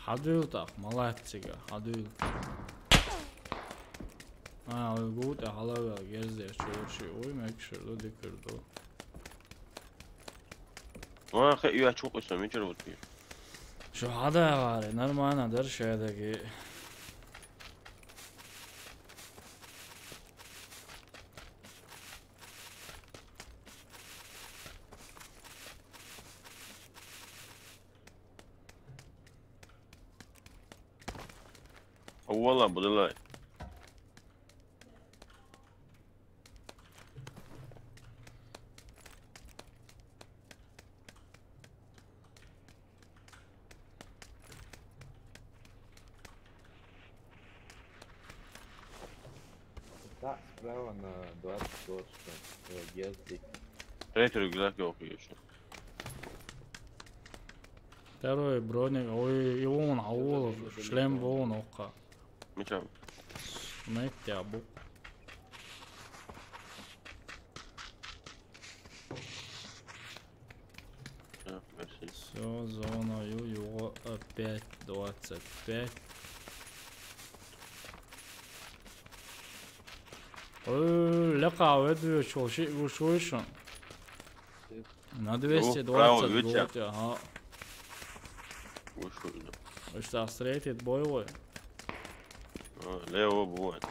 Hadül tak, malāciga, hadül. Gūt hala vēl gezdies čorši. Oy, mekširdu, dikirdu. Üyətçi olsun, mecbur oldu. Şu hada var, normaldir şeydeki. والله budalay. Так, справа на 20 точка. Езди. Retro güzel okuyorsun. Второй броник, ой, и он, аул, шлем вон, ока. Nečā. Metjā buk. Merci. Все, зона его опять 25. Ой, лека веду, что шо. На 220 год, ага. Gušu. Viņš tā streitiet boiloja. Levo bu oyun.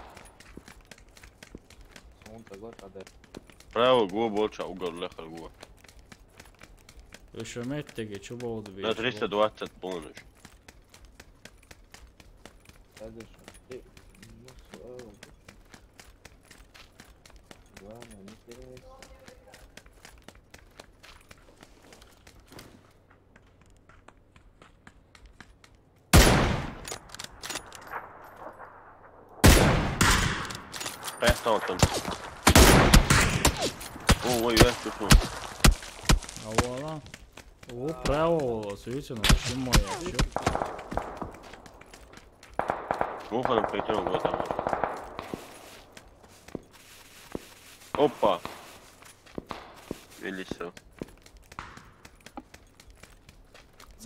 Он тогда когда Pravo go bolča ugaru lehar go. Viņš jau metīgi čuboldu Na 320 ponuš. следующий. Ты, ну, слава. Главное, не теряйся. Pesta otan. Ой, üyətçi olsun. Авала. О, право, светено, почему я чё? Muhtarım pekten bu adam. Hoppa. Velisa.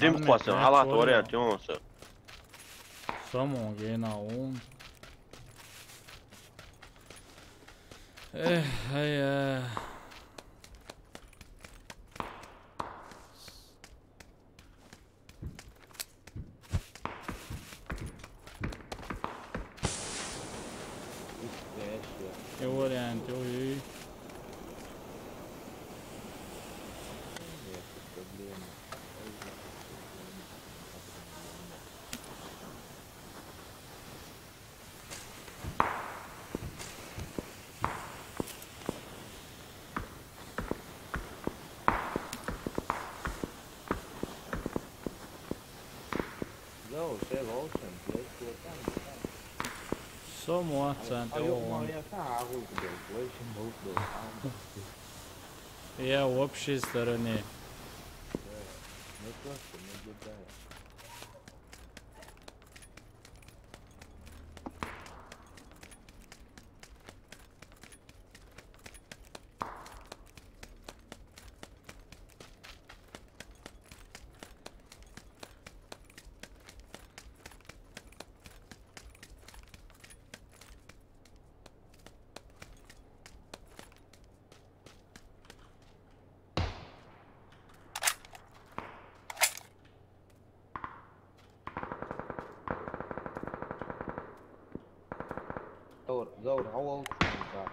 Dim kuasa, halat oraya atıyorsa. Само гена он. Ай. И вариант, ой. Oh, shit, ocean. Let's go down. Somewhat and Ayok all. mga yata ako ko daw. Ocean boat daw. Yeah, вообще стороны. Не просто, не глядає. Zaur, how old is that?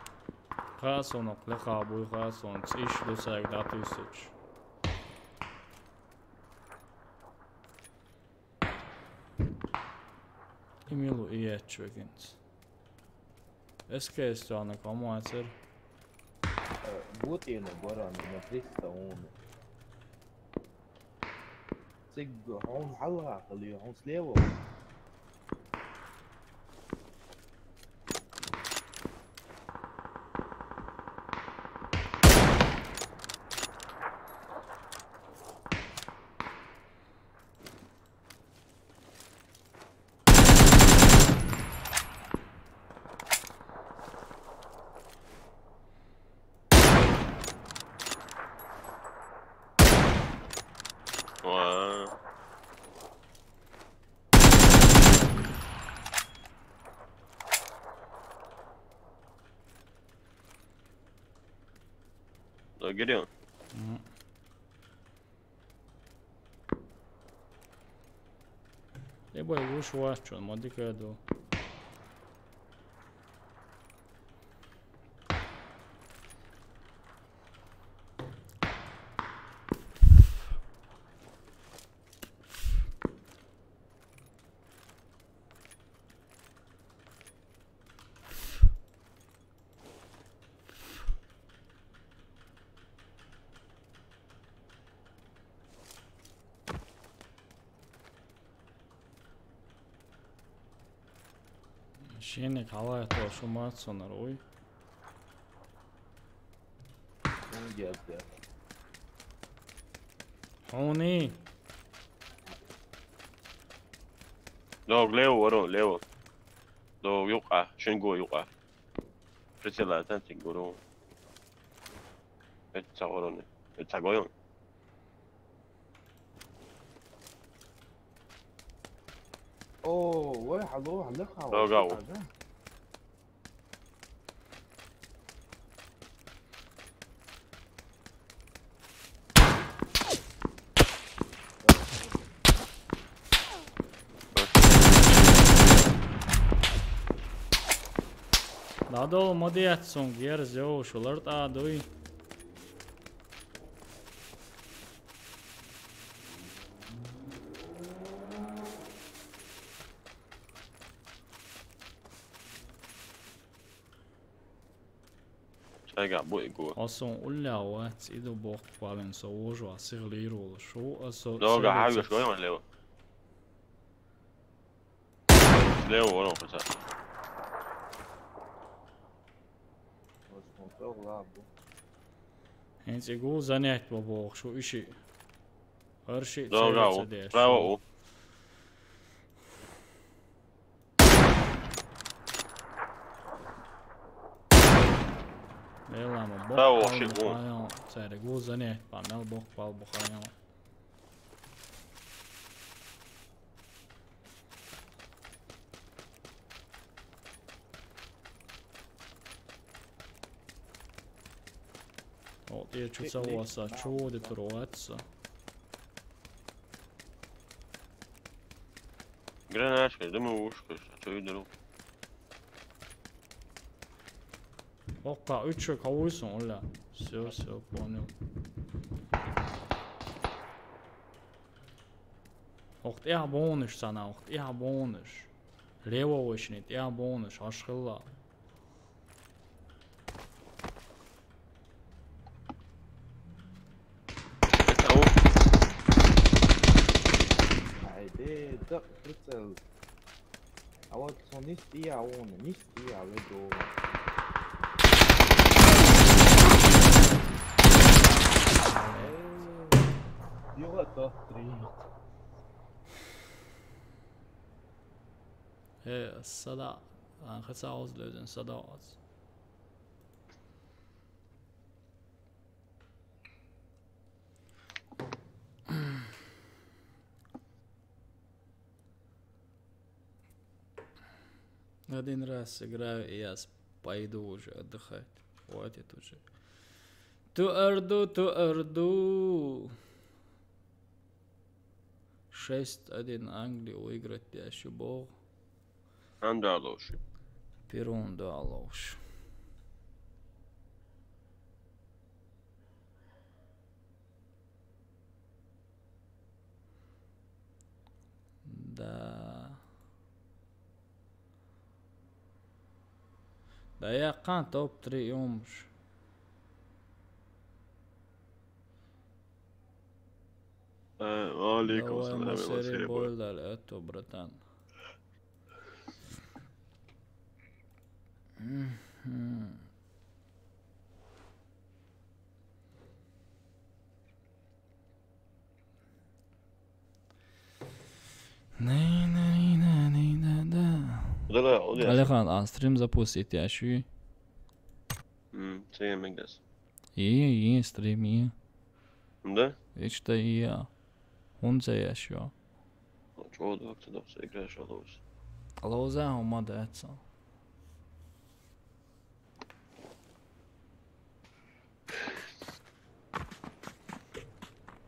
Хасонок лехабуй хасон. Иш досаг датусич. Imilu ietchvegins. Eskēstjāna komāts ir. Būtiena gorām no 300 un... Cik haun halāk, ali haun slievo. Gideon. Ебай, лучше вас, что, модика иду. Шинник халаатаа шумаатсоноор уй. Un geldi. Хооны. Log Leo. Log yuqa, shingo yuqa. Priscilla tanti guru. Etsagoron. Etsagoyon. Oh, واحد روح لقها. لقاه. Надо модиатсон герзё шулар таадуй. Чайга буйгу. Ason uljavat idu bokpalen så ožva siglirulo šo aso. Log haagas goyon Leo. Leo ورا فتا. Hens igu zanять babok šo ishi. Arshi Log bravo. Lelama bok. Bravo, shigun. Sere igu zanять panel bokpal bokhayan. O, tieši savos čūdi tur veca. Гранатка, думаю, ушко, что я дару. Okka, üçü kavuysun ulla. Все, понял. Okt ja bonus sana, okt ja bonus. Levo oşnit, ja bonus, aşkılla. I did. ده بريتسل أول صنيستي عون نيستي عودو يوغا تطريق الصداع أنا خدت عاوز لازم صداع Один раз играю, и я пойду уже отдыхать. Хватит уже. Туарду. 6-1 Англии выиграть пящий бог. Andalus. Перун далош. Да. Да я кан топ 3 يومش. وعليكم Давай السلام مسيري يا بولدر اتو برتان. Алихан, стрим запустить, я ощущаю. Säger mig det. И стрим, и. Да? Что я. Он за еще. Чего du också då så играешь Алоус. Лоза умадается.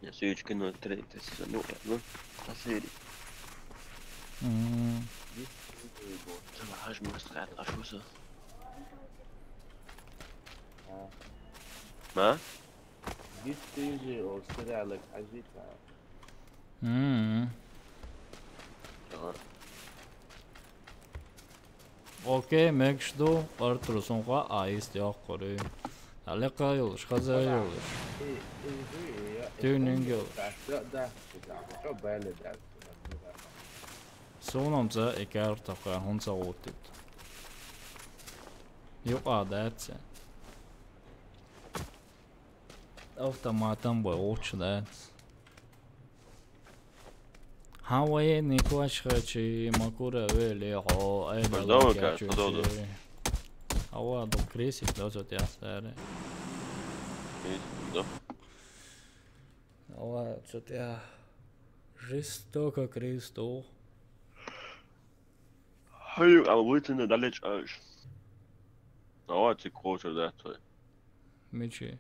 Jag ser ju кино 3 сезон, ну, на серии. Så vad har jag måste rätt att så. ما؟ جيت تيجي واشتري لك حاجتها Окей, meg жду. Артурсонға аист яқ қоры. Алека yolluş, kaza yolluş. Tüyünün yolluş. ده شو بالي ده Suunamsa eikä ortakaan hunsa uutit. Joka tätsä. Автоматом больше, да. Хавай не квашхачи, макура вели хо, ай да. Хава до кресик даже тя саре. Хава что тя жестоко кресто. Hej, aber wo ist denn der Lich aus? Ja, die große da. Мечи.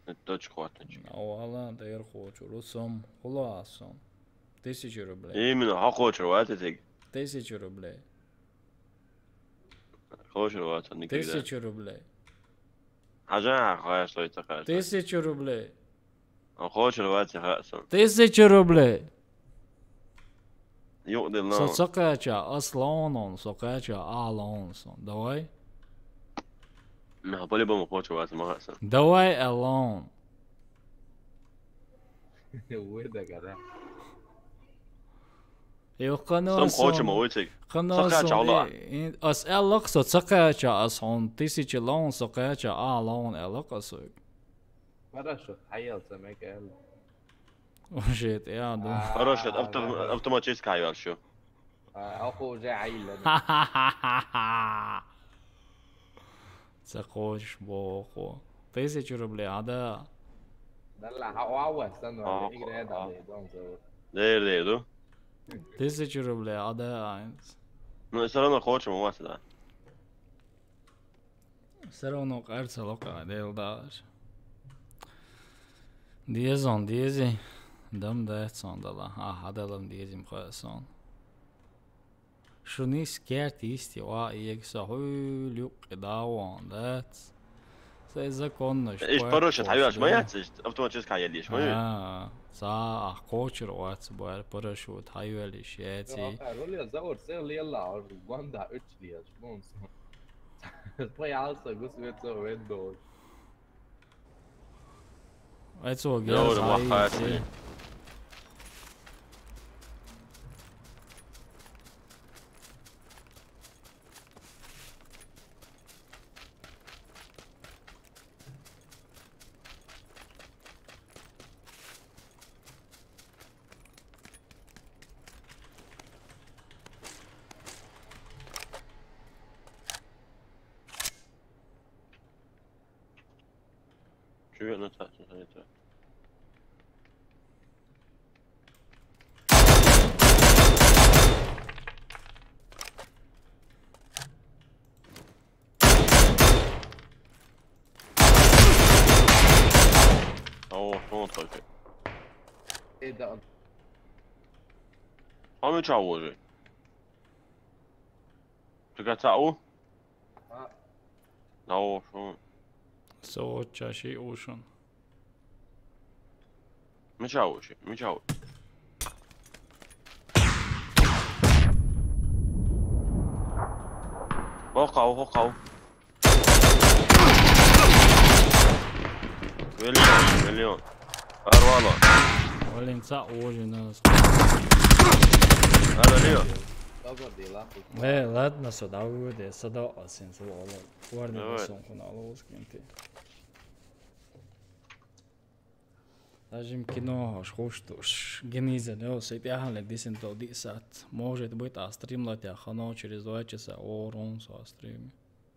Это чкватничек. Авала да я хочу, русом, хуласом. 1000 рублей. Именно, а хочешь, вот это. 1000 рублей. Хочешь, вот это. 1000 рублей. حاجة خايف صوت خايف. 1000 рублей. хочешь, вот это. 1000 рублей. يقضي الله. Сокача асланом, сокача алонсон. Давай. ما по-любому хочешь, вот это. Давай alone. وده كده يقنوا Сам хочешь, молодец. قناصون أس ألق سقاچا أسون 1000 لون سقاچا alone ألق أسوق. مرة تحيل سمك قال وشيت يا دو. رشد автоматически عيال شو. أخو جاي عيل. سقوش بوخو 1000 рублей هذا. لا هو استنى يجري هذا عليه ده 1000 рублей هذا. Ну, все равно хочешь, у вас да. Все равно кажется лока дел даш. Диезон диези. Дам дайсон дала. Хадалам диезим хасан. Шуни скерт истива يكسحول يقداوان دات. سيزكونش. إيش بروشة حيوانش ما يعطيش автоматически عياليش ما صح كوتشر واتس بوار بروشوت حيواليش ياتي. رولي زور سير يلا واندا اتشلي شمونس. Poi alza questo vezzo vendo. Vezzo gel. Чё на так, это? شلون طلقت؟ ايه ده؟ هم يتعوجي تقعد تعو؟ لا شلون؟ سوتشا شيء اوشن متعوجي متعوج وقعوا مليون والله ولا انسى اوجي ناس هذا اليوم Dobro dela. Ne, ladno su da uvode sada osim su ovo. Guarda da sam kanalo uskinti. Lažim kino шхуштуш. Гениза, не, сетяхали десен до 10. Может быть, а стримлать я хано через 2 часа орон со стрим.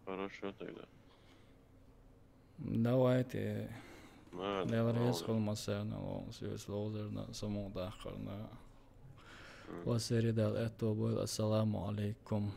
Хорошо тогда. Давайте. Нелрез холмасена, свис лозер на самом дахарна. وسيري دال اتوبو السلام عليكم